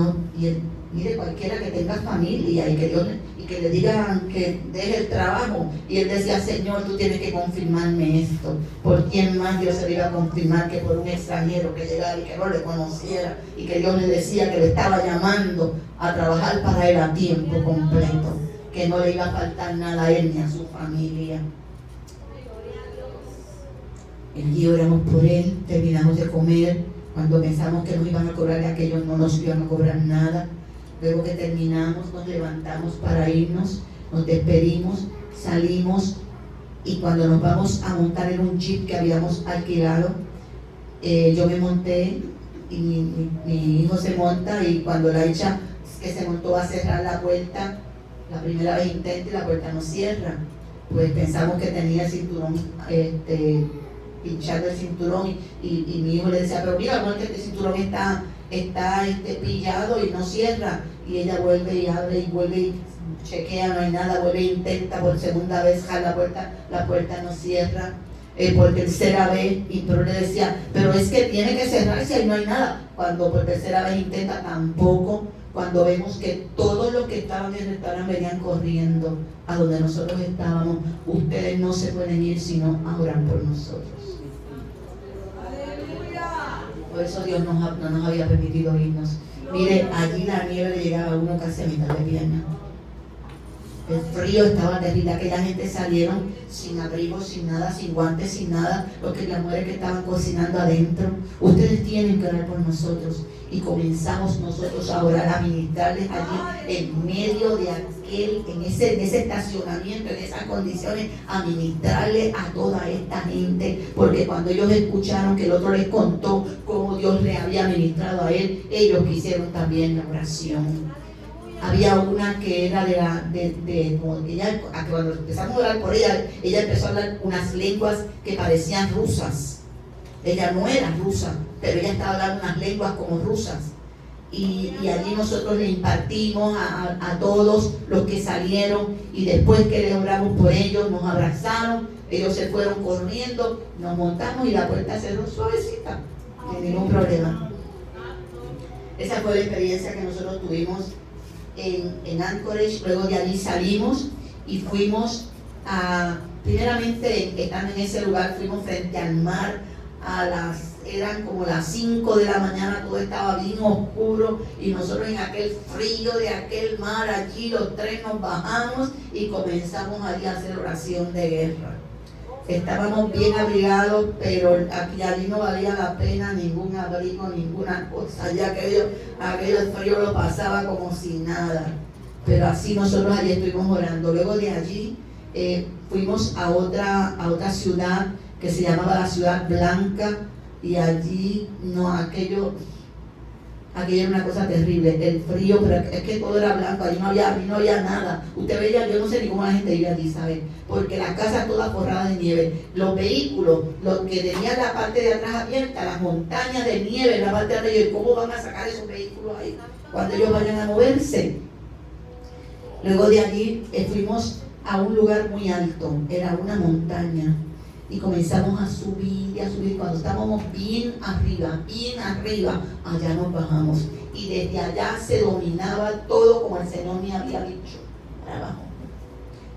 mire, cualquiera que tenga familia y que le digan que deje el trabajo, y él decía, Señor, tú tienes que confirmarme esto. ¿Por quién más Dios se le iba a confirmar que por un extranjero que llegara y que no le conociera, y que Dios le decía que le estaba llamando a trabajar para él a tiempo completo, que no le iba a faltar nada a él ni a su familia? El día oramos por él, terminamos de comer. Cuando pensamos que nos iban a cobrar de aquello, no nos iban a cobrar nada. Luego que terminamos, nos levantamos para irnos, nos despedimos, salimos y cuando nos vamos a montar en un jeep que habíamos alquilado, yo me monté y mi hijo se monta, y cuando la hecha que se montó va a cerrar la puerta, la primera vez intenta y la puerta no cierra. Pues pensamos que tenía el cinturón pinchado el cinturón, y mi hijo le decía, pero mira, no, que este cinturón está pillado y no cierra. Y ella vuelve y abre y vuelve y chequea, no hay nada, vuelve e intenta por segunda vez, jala la puerta no cierra. Por tercera vez, y pero le decía, pero es que tiene que cerrarse y no hay nada. Cuando por tercera vez intenta, tampoco. Cuando vemos que todos los que estaban en el restaurante venían corriendo a donde nosotros estábamos, ustedes no se pueden ir sino a orar por nosotros. Por eso Dios no nos había permitido irnos. Mire, allí la nieve le llegaba a uno casi a mitad de pierna. El frío estaba terrible, aquella gente salieron sin abrigo, sin nada, sin guantes, sin nada, las mujeres que estaban cocinando adentro. Ustedes tienen que orar por nosotros. Y comenzamos nosotros a orar, a ministrarles allí en medio de en ese estacionamiento, en esas condiciones, a ministrarle a toda esta gente, porque cuando ellos escucharon que el otro les contó cómo Dios le había ministrado a él, ellos quisieron también la oración. Había una que era cuando empezamos a orar por ella, ella empezó a hablar unas lenguas que parecían rusas. Ella no era rusa, pero ella estaba hablando unas lenguas como rusas. Y allí nosotros le impartimos a todos los que salieron, y después que le oramos por ellos, nos abrazaron, ellos se fueron corriendo, nos montamos y la puerta cerró suavecita, sin ningún problema. Esa fue la experiencia que nosotros tuvimos en Anchorage. Luego de allí salimos y fuimos primeramente estando en ese lugar, fuimos frente al mar, eran como las 5 de la mañana, todo estaba bien oscuro, y nosotros en aquel frío de aquel mar, allí los tres nos bajamos y comenzamos allí a hacer oración de guerra. Estábamos bien abrigados, pero allí no valía la pena ningún abrigo, ninguna cosa, ya que aquel frío lo pasaba como si nada. Pero así nosotros allí estuvimos orando. Luego de allí fuimos a otra ciudad que se llamaba la Ciudad Blanca, y allí aquello era una cosa terrible, el frío, pero es que todo era blanco, allí no había nada. Usted veía, yo no sé ni cómo la gente vive allí, ¿sabe? Porque las casas todas forradas de nieve, los vehículos, los que tenían la parte de atrás abierta, las montañas de nieve en la parte de atrás, y ¿cómo van a sacar esos vehículos ahí cuando ellos vayan a moverse? Luego de allí fuimos a un lugar muy alto, era una montaña, y comenzamos a subir y a subir. Cuando estábamos bien arriba, allá nos bajamos, y desde allá se dominaba todo como el Señor me había dicho, para abajo.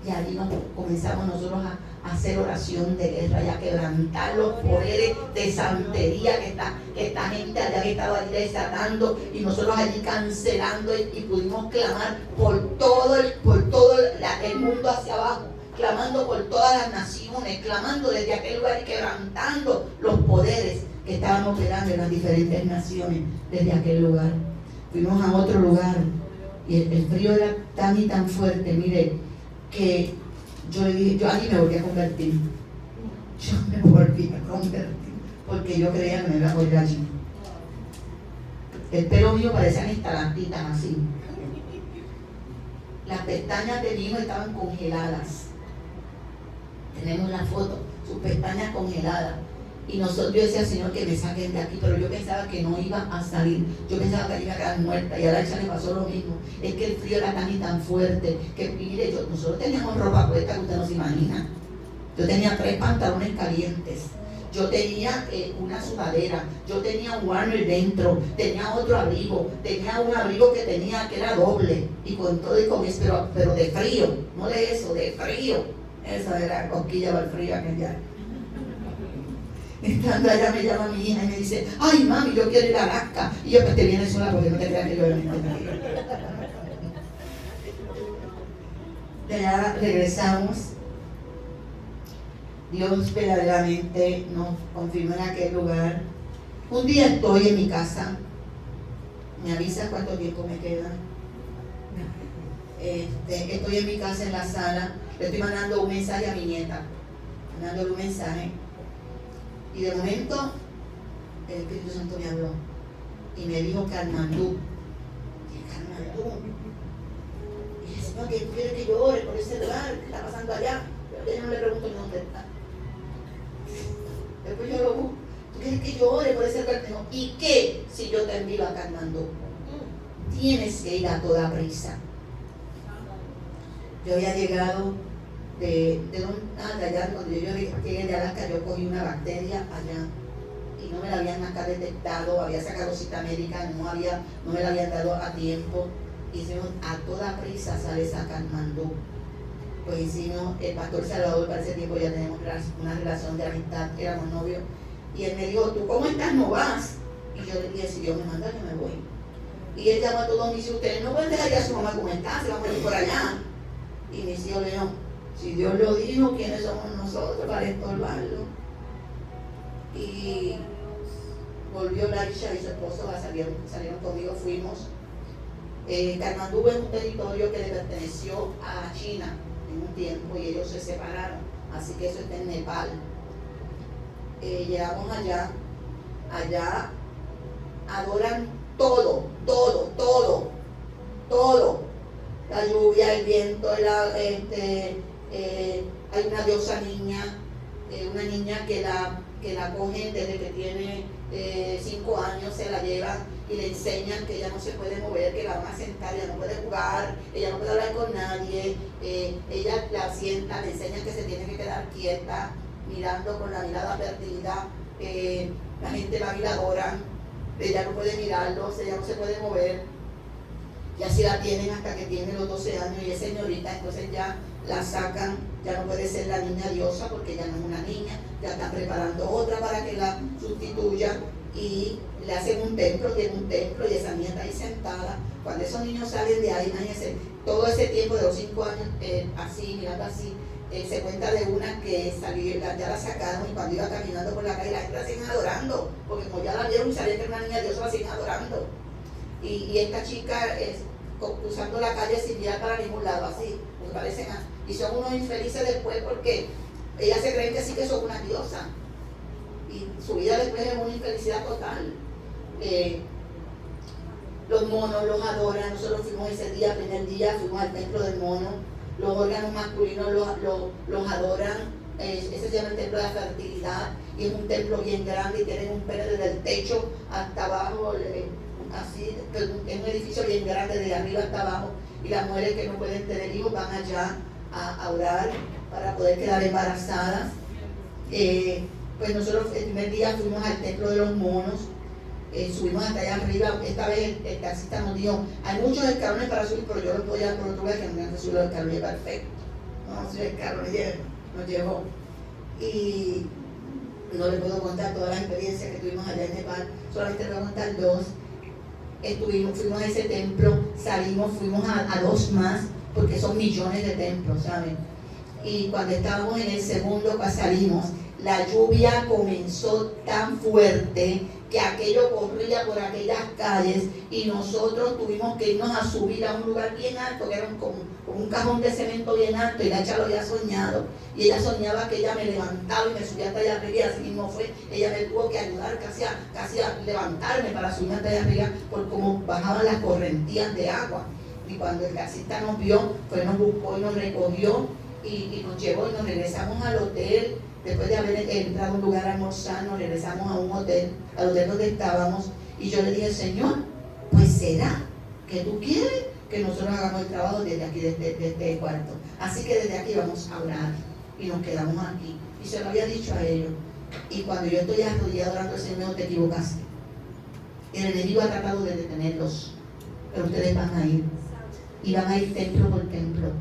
Y allí comenzamos nosotros a hacer oración de guerra y a quebrantar los poderes de santería que esta gente allá que estaba allí desatando, y nosotros allí cancelando, y pudimos clamar por todo el mundo hacia abajo, clamando por todas las naciones, clamando desde aquel lugar y quebrantando los poderes que estaban operando en las diferentes naciones desde aquel lugar. Fuimos a otro lugar y el frío era tan y tan fuerte, mire, que yo allí me volví a convertir. Porque yo creía que me iba a morir allí. El pelo mío parecían estalactitas así. Las pestañas de mi hijo estaban congeladas. Tenemos la foto, sus pestañas congeladas. Y yo decía, Señor, que me saquen de aquí, pero yo pensaba que no iba a salir. Yo pensaba que iba a quedar muerta, y a la le pasó lo mismo. Es que el frío era tan y tan fuerte que, mire, nosotros teníamos ropa puesta que usted no se imagina. Yo tenía 3 pantalones calientes, yo tenía una sudadera, yo tenía un Warner dentro, tenía otro abrigo, tenía un abrigo que era doble, y con todo y con eso, pero de frío, no de eso, de frío. Eso era cosquilla para el frío aquella. Estando allá me llama mi hija y me dice, ay mami, yo quiero ir a Alaska. Y yo, pues te vienes sola, porque no te creas que yo voy a De allá regresamos. Dios verdaderamente nos confirmó en aquel lugar. Un día estoy en mi casa. ¿Me avisas cuánto tiempo me queda? Estoy en mi casa en la sala. Le estoy mandando un mensaje a mi nieta. mandándole un mensaje, y de momento el Espíritu Santo me habló y me dijo Katmandú. ¿Qué Katmandú? Y dije, Señor, ¿qué tú quieres que yo ore por ese lugar? ¿Qué está pasando allá? Pero yo no le pregunto ni dónde está. Después yo lo busco. ¿Tú quieres que yo ore por ese lugar? Digo, ¿y qué si yo te envío a Katmandú? Tienes que ir a toda prisa. Yo había llegado de allá, cuando yo llegué de Alaska, yo cogí una bacteria allá y no me la habían acá detectado, había sacado cita médica, no me la habían dado a tiempo. Hicimos a toda prisa, sales a Katmandú. Pues hicimos, el pastor Salvador, para ese tiempo ya tenemos una relación de amistad, éramos novios, y él me dijo, ¿tú cómo estás? ¿No vas? Y yo le dije, si Dios me manda, yo me voy. Y él llamó a todos mis hijos, ustedes no pueden dejar ya a su mamá como está, se van a ir por allá. Y mis hijos le dijeron, si Dios lo dijo, ¿quiénes somos nosotros para estorbarlo? Y volvió Laisha y su esposo, salieron conmigo, fuimos. Katmandú es un territorio que le perteneció a China en un tiempo y ellos se separaron, así que eso está en Nepal. Llegamos allá adoran todo, la lluvia, el viento, hay una diosa niña, una niña que la cogen desde que tiene 5 años, se la llevan y le enseñan que ella no se puede mover, que la van a sentar, ella no puede jugar, ella no puede hablar con nadie, ella la sienta, le enseñan que se tiene que quedar quieta, mirando con la mirada perdida, la gente va y la adora, ella no puede mirarlos, ella no se puede mover, y así la tienen hasta que tiene los 12 años y es señorita, entonces ya la sacan, ya no puede ser la niña diosa porque ya no es una niña, ya están preparando otra para que la sustituya y le hacen un templo, tiene un templo y esa niña está ahí sentada. Cuando esos niños salen de ahí, imagínense, todo ese tiempo de los 5 años, así, mirando así, se cuenta de una que salió, ya la sacaron y cuando iba caminando por la calle la gente la siguen adorando, porque como ya la vieron y sabían que era una niña diosa, la siguen adorando. Y esta chica cruzando la calle sin mirar para ningún lado, así, me parecen, y son unos infelices después porque ellas se creen que sí que son una diosa y su vida después es una infelicidad total. Los monos los adoran, nosotros fuimos ese día, primer día, fuimos al templo del mono, los órganos masculinos los adoran, ese se llama el templo de la fertilidad y es un templo bien grande y tienen un pene desde el techo hasta abajo, así, es un edificio bien grande de arriba hasta abajo y las mujeres que no pueden tener hijos van allá a orar para poder quedar embarazadas. Pues nosotros el primer día fuimos al templo de los monos, subimos hasta allá arriba, esta vez el taxista nos dijo, hay muchos escalones para subir, pero yo no podía por otro lado que no me han subir los escalones, perfecto, no subir escalones, nos llevó. Y no les puedo contar todas las experiencias que tuvimos allá en Nepal, solamente les voy a contar 2. Fuimos a ese templo, salimos, fuimos a 2 más, porque son millones de templos, ¿saben? Y cuando estábamos en el segundo, salimos, la lluvia comenzó tan fuerte que aquello corría por aquellas calles y nosotros tuvimos que irnos a subir a un lugar bien alto, que era como un cajón de cemento bien alto, y la Cha lo había soñado, y ella soñaba que ella me levantaba y me subía hasta allá arriba, y así mismo fue, ella me tuvo que ayudar casi a levantarme para subirme hasta allá arriba, por cómo bajaban las correntías de agua. Y cuando el taxista nos vio, pues nos buscó y nos recogió y nos llevó y nos regresamos al hotel. Después de haber entrado a un lugar a almorzar, nos regresamos a un hotel, al hotel donde estábamos, y yo le dije, Señor, pues será que tú quieres que nosotros hagamos el trabajo desde aquí, desde este cuarto. Así que desde aquí vamos a orar, y nos quedamos aquí. Y se lo había dicho a ellos. Y cuando yo estoy arrodillado orando al Señor, te equivocaste. El enemigo ha tratado de detenerlos, pero ustedes van a ir. Y van a ir templo por templo.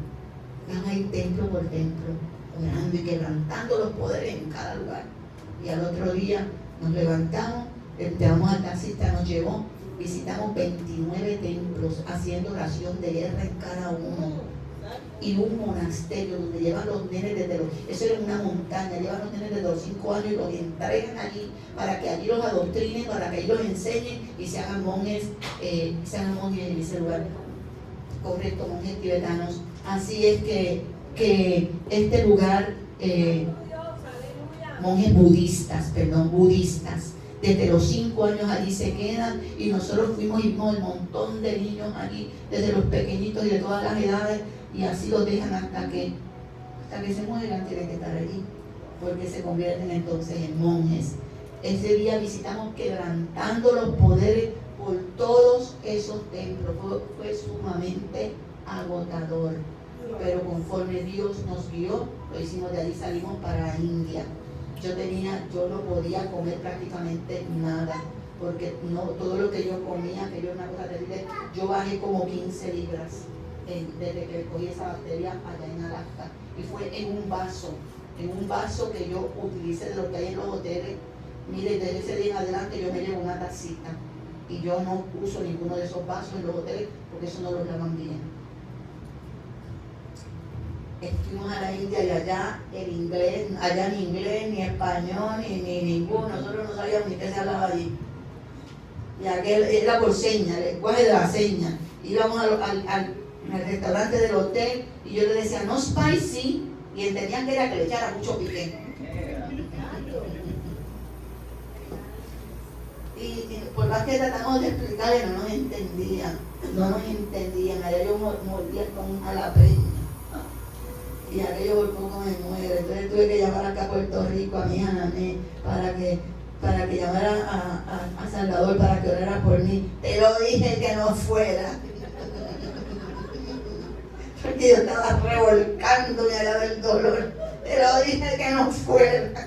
Van a ir templo por templo, orando y quebrantando los poderes en cada lugar. Y al otro día nos levantamos, entramos al taxista, nos llevó, visitamos 29 templos, haciendo oración de guerra en cada uno. Y un monasterio donde llevan los nenes eso era una montaña, llevan los nenes desde los 5 años y los entregan allí para que allí los adoctrinen, para que allí los enseñen y se hagan monjes en ese lugar. Correcto, monjes tibetanos. Así es que este lugar monjes budistas. Desde los 5 años allí se quedan y nosotros fuimos y vimos un montón de niños allí, desde los pequeñitos y de todas las edades, y así los dejan hasta que se mueran, tienen que estar allí, porque se convierten entonces en monjes. Ese día visitamos quebrantando los poderes por todos esos templos. Fue sumamente agotador, pero conforme Dios nos guió, lo hicimos. De ahí salimos para India. Yo no podía comer prácticamente nada, porque todo lo que yo comía, que yo una cosa terrible, yo bajé como 15 libras desde que cogí esa bacteria allá en Alaska, y fue en un vaso que yo utilicé de lo que hay en los hoteles. Mire, desde ese día en adelante yo me llevo una tacita y yo no uso ninguno de esos vasos en los hoteles porque eso no los lavan bien. Fuimos a la India y allá ni inglés, ni español, ni ninguno. Nosotros no sabíamos ni qué se hablaba allí. Y aquel era por señas, el lenguaje de la seña. Íbamos al restaurante del hotel y yo le decía no spicy y entendían que era que le echara mucho piqué. Y por más que tratamos de explicarle, no nos entendían. Allá yo mordía con un jalapeño. Y aquello por poco me muere. Entonces tuve que llamar acá a Puerto Rico a mi hija Nané para que llamara a Salvador para que orara por mí. Te lo dije que no fuera. Porque yo estaba revolcándome allá del dolor. Te lo dije que no fuera.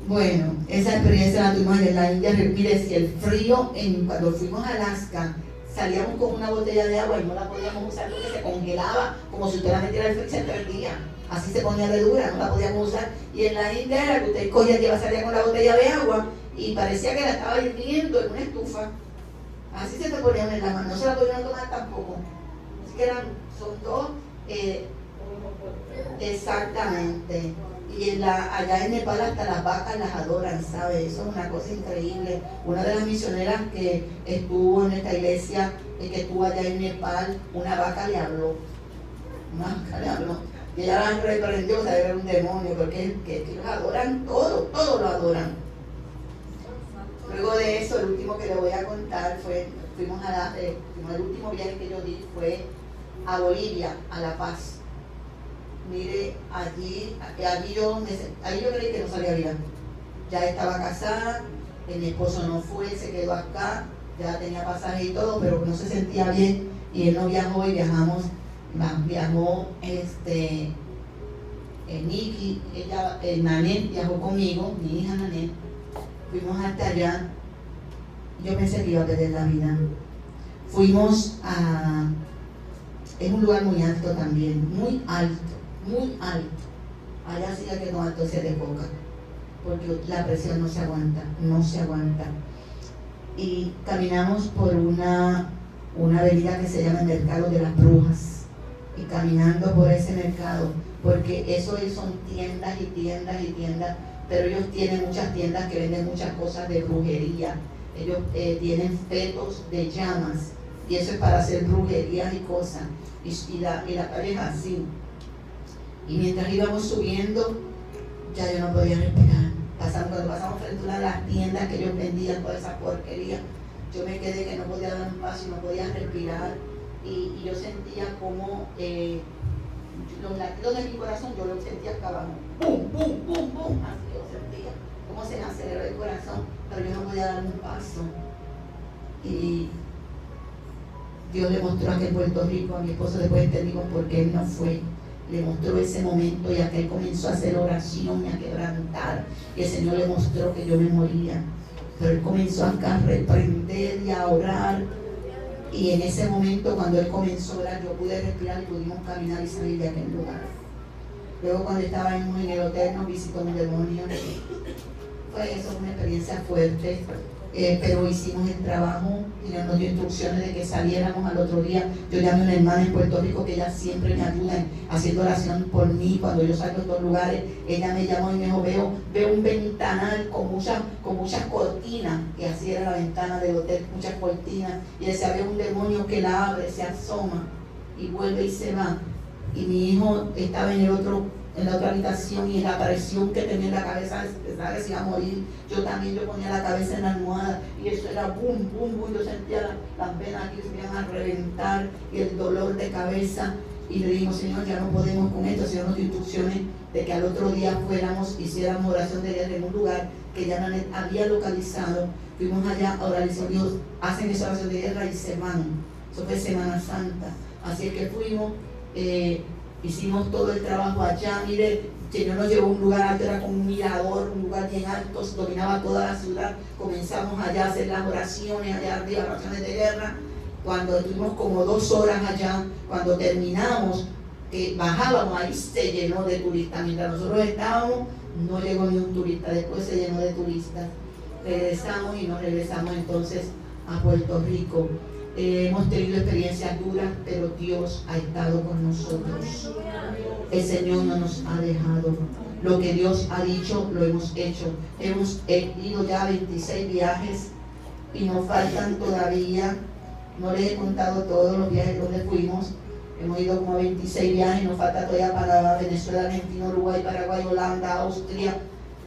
Bueno, esa experiencia la tuvimos en la India. Mire, si el frío, cuando fuimos a Alaska, salíamos con una botella de agua y no la podíamos usar porque se congelaba, como si usted la metiera el frío y se perdía. Así se ponía de dura, no la podíamos usar. Y en la India era que usted cogía, salía con la botella de agua y parecía que la estaba hirviendo en una estufa. Así se te ponían en la mano, no se la podían tomar tampoco. Así que son dos, exactamente. Y allá en Nepal hasta las vacas las adoran, ¿sabes? Eso es una cosa increíble. Una de las misioneras que estuvo en esta iglesia, que estuvo allá en Nepal, una vaca le habló. Y ella la reprendió, o sea, era un demonio, porque ellos adoran todo lo adoran. Luego de eso, el último que le voy a contar fuimos el último viaje que yo di fue a Bolivia, a La Paz. Mire, allí yo creí que no salía bien. Ya estaba casada, mi esposo no fue, se quedó acá, ya tenía pasaje y todo, pero no se sentía bien y él no viajó y viajó Nikki, Nanet viajó conmigo, mi hija Nanet. Fuimos hasta allá. Yo pensé que iba a perder la vida. Fuimos es un lugar muy alto también, muy alto. Allá sí que no alto se desboca, porque la presión no se aguanta. Y caminamos por una avenida que se llama el Mercado de las Brujas. Y caminando por ese mercado, porque eso son tiendas y tiendas, pero ellos tienen muchas tiendas que venden muchas cosas de brujería. Ellos tienen fetos de llamas, y eso es para hacer brujerías y cosas. Y la calle es así. Y mientras íbamos subiendo, ya yo no podía respirar. Cuando pasamos frente a una de las tiendas que ellos vendían toda esa porquería, yo me quedé que no podía dar un paso y no podía respirar. Y yo sentía como los latidos de mi corazón, yo los sentía acá abajo. ¡Pum, pum, pum, pum! Así yo sentía cómo se me aceleró el corazón, pero yo no podía dar un paso. Y Dios le mostró aquí en Puerto Rico, a mi esposo después entendimos por qué él no fue. Le mostró ese momento y aquel comenzó a hacer oración y a quebrantar. Y el Señor le mostró que yo me moría. Pero él comenzó acá a reprender y a orar. Y en ese momento, cuando él comenzó a orar, yo pude respirar y pudimos caminar y salir de aquel lugar. Luego, cuando estábamos en el hotel, nos visitó un demonio. Fue eso, una experiencia fuerte. Pero hicimos el trabajo y nos dio instrucciones de que saliéramos al otro día. Yo llamé a una hermana en Puerto Rico que ella siempre me ayuda haciendo oración por mí. Cuando yo salgo de estos lugares, ella me llamó y me dijo, veo un ventanal con muchas cortinas, y así era la ventana del hotel, muchas cortinas, y decía, veo un demonio que la abre, se asoma y vuelve y se va. Y mi hijo estaba en en la otra habitación y la presión que tenía en la cabeza, pensaba que se iba a morir. Yo ponía la cabeza en la almohada y eso era boom, boom, boom. Yo sentía las venas aquí se me iban a reventar y el dolor de cabeza. Y le dijimos, Señor, ya no podemos con esto. Señor, nos dio instrucciones de que al otro día hiciéramos oración de guerra en un lugar que ya Nanet había localizado. Fuimos allá a orar y Dios, hacen esa oración de guerra y se van. Eso fue Semana Santa. Así es que fuimos, hicimos todo el trabajo allá. Mire, el Señor nos llevó a un lugar alto, era como un mirador, un lugar bien alto, dominaba toda la ciudad. Comenzamos allá a hacer las oraciones, allá arriba, oraciones de guerra. Cuando estuvimos como 2 horas allá, cuando terminamos, que bajábamos, ahí se llenó de turistas. Mientras nosotros estábamos, no llegó ni un turista, después se llenó de turistas. Regresamos y nos regresamos entonces a Puerto Rico. Hemos tenido experiencias duras, pero Dios ha estado con nosotros. El Señor no nos ha dejado. Lo que Dios ha dicho, lo hemos hecho. Hemos ido ya 26 viajes y nos faltan todavía. No les he contado todos los viajes donde fuimos. Hemos ido como a 26 viajes, nos falta todavía para Venezuela, Argentina, Uruguay, Paraguay, Holanda, Austria,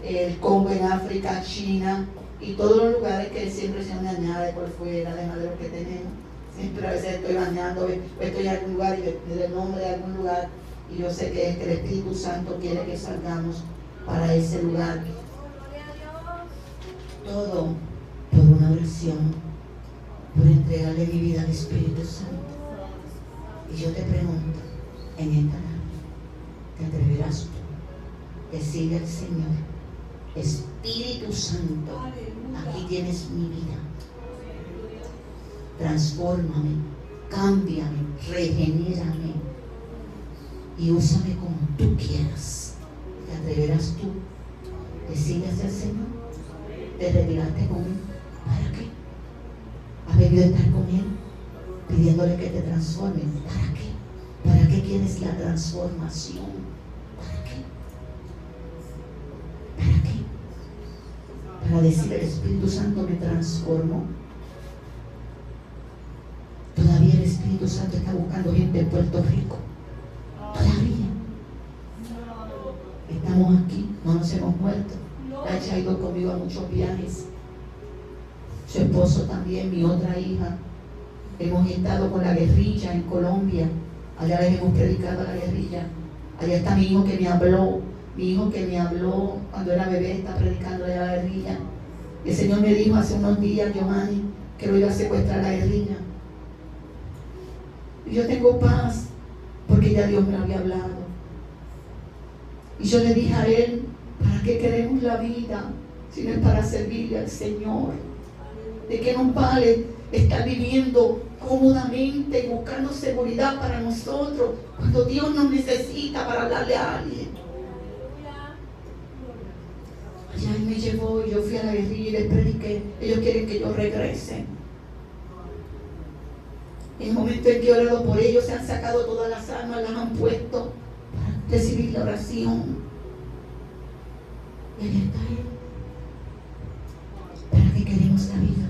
el Congo en África, China y todos los lugares que siempre se me añade por fuera, además de los que tenemos. Siempre a veces estoy bañando, estoy en algún lugar y me doy el nombre de algún lugar y yo sé que el Espíritu Santo quiere que salgamos para ese lugar. Todo por una oración, por entregarle mi vida al Espíritu Santo. Y yo te pregunto, en esta tarde, ¿te atreverás tú? Decirle al Señor, Espíritu Santo, aquí tienes mi vida. Transfórmame, cámbiame, regenérame y úsame como tú quieras. ¿Te atreverás tú? Decirle al Señor, ¿te revelaste con Él? ¿Para qué? ¿Has venido a estar con Él? Pidiéndole que te transforme. ¿Para qué? ¿Para qué quieres la transformación? ¿Para qué? ¿Para qué? Para decir el Espíritu Santo me transformó. Todavía el Espíritu Santo está buscando gente en Puerto Rico. Todavía. Estamos aquí, no nos hemos muerto. Nacha ha ido conmigo a muchos viajes. Su esposo también, mi otra hija. Hemos estado con la guerrilla en Colombia. Allá les hemos predicado a la guerrilla. Allá está mi hijo que me habló. Mi hijo que me habló cuando era bebé está predicando allá a la guerrilla. El Señor me dijo hace unos días, Giovanni, que lo iba a secuestrar a la guerrilla. Y yo tengo paz porque ya Dios me había hablado. Y yo le dije a él, ¿para qué queremos la vida si no es para servirle al Señor? ¿De qué nos vale estar viviendo cómodamente y buscando seguridad para nosotros cuando Dios nos necesita para hablarle a alguien? Allá él me llevó y yo fui a la guerrilla y les prediqué. Ellos quieren que yo regrese. En el momento en que he orado por ellos, se han sacado todas las armas, las han puesto para recibir la oración. Y ahí está Él. ¿Para qué queremos la vida?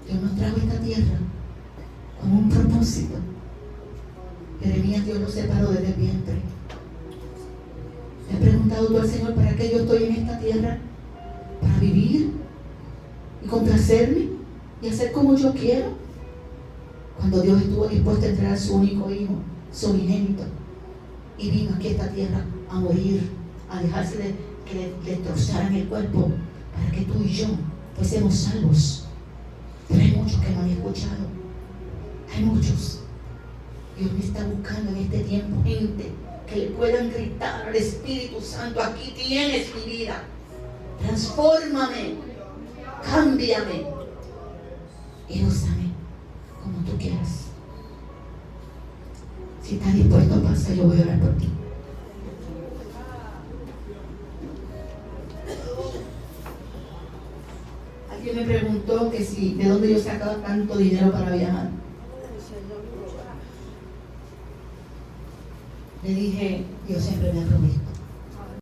Dios nos trajo a esta tierra con un propósito. Jeremías, Dios lo separó desde el vientre. ¿Le has preguntado tú al Señor para qué yo estoy en esta tierra? ¿Para vivir y complacerme y hacer como yo quiero? Cuando Dios estuvo dispuesto a entregar a su único hijo, su unigénito, y vino aquí a esta tierra a morir, a dejarse de que le destrozaran el cuerpo para que tú y yo fuésemos salvos. Pero hay muchos que no han escuchado. Hay muchos. Dios me está buscando en este tiempo gente que le puedan gritar al Espíritu Santo, aquí tienes mi vida. Transfórmame, cámbiame y úsame como tú quieras. Si estás dispuesto, pasa, yo voy a orar por ti. Alguien me preguntó que si de dónde yo sacaba tanto dinero para viajar. Le dije, Dios siempre me ha provisto.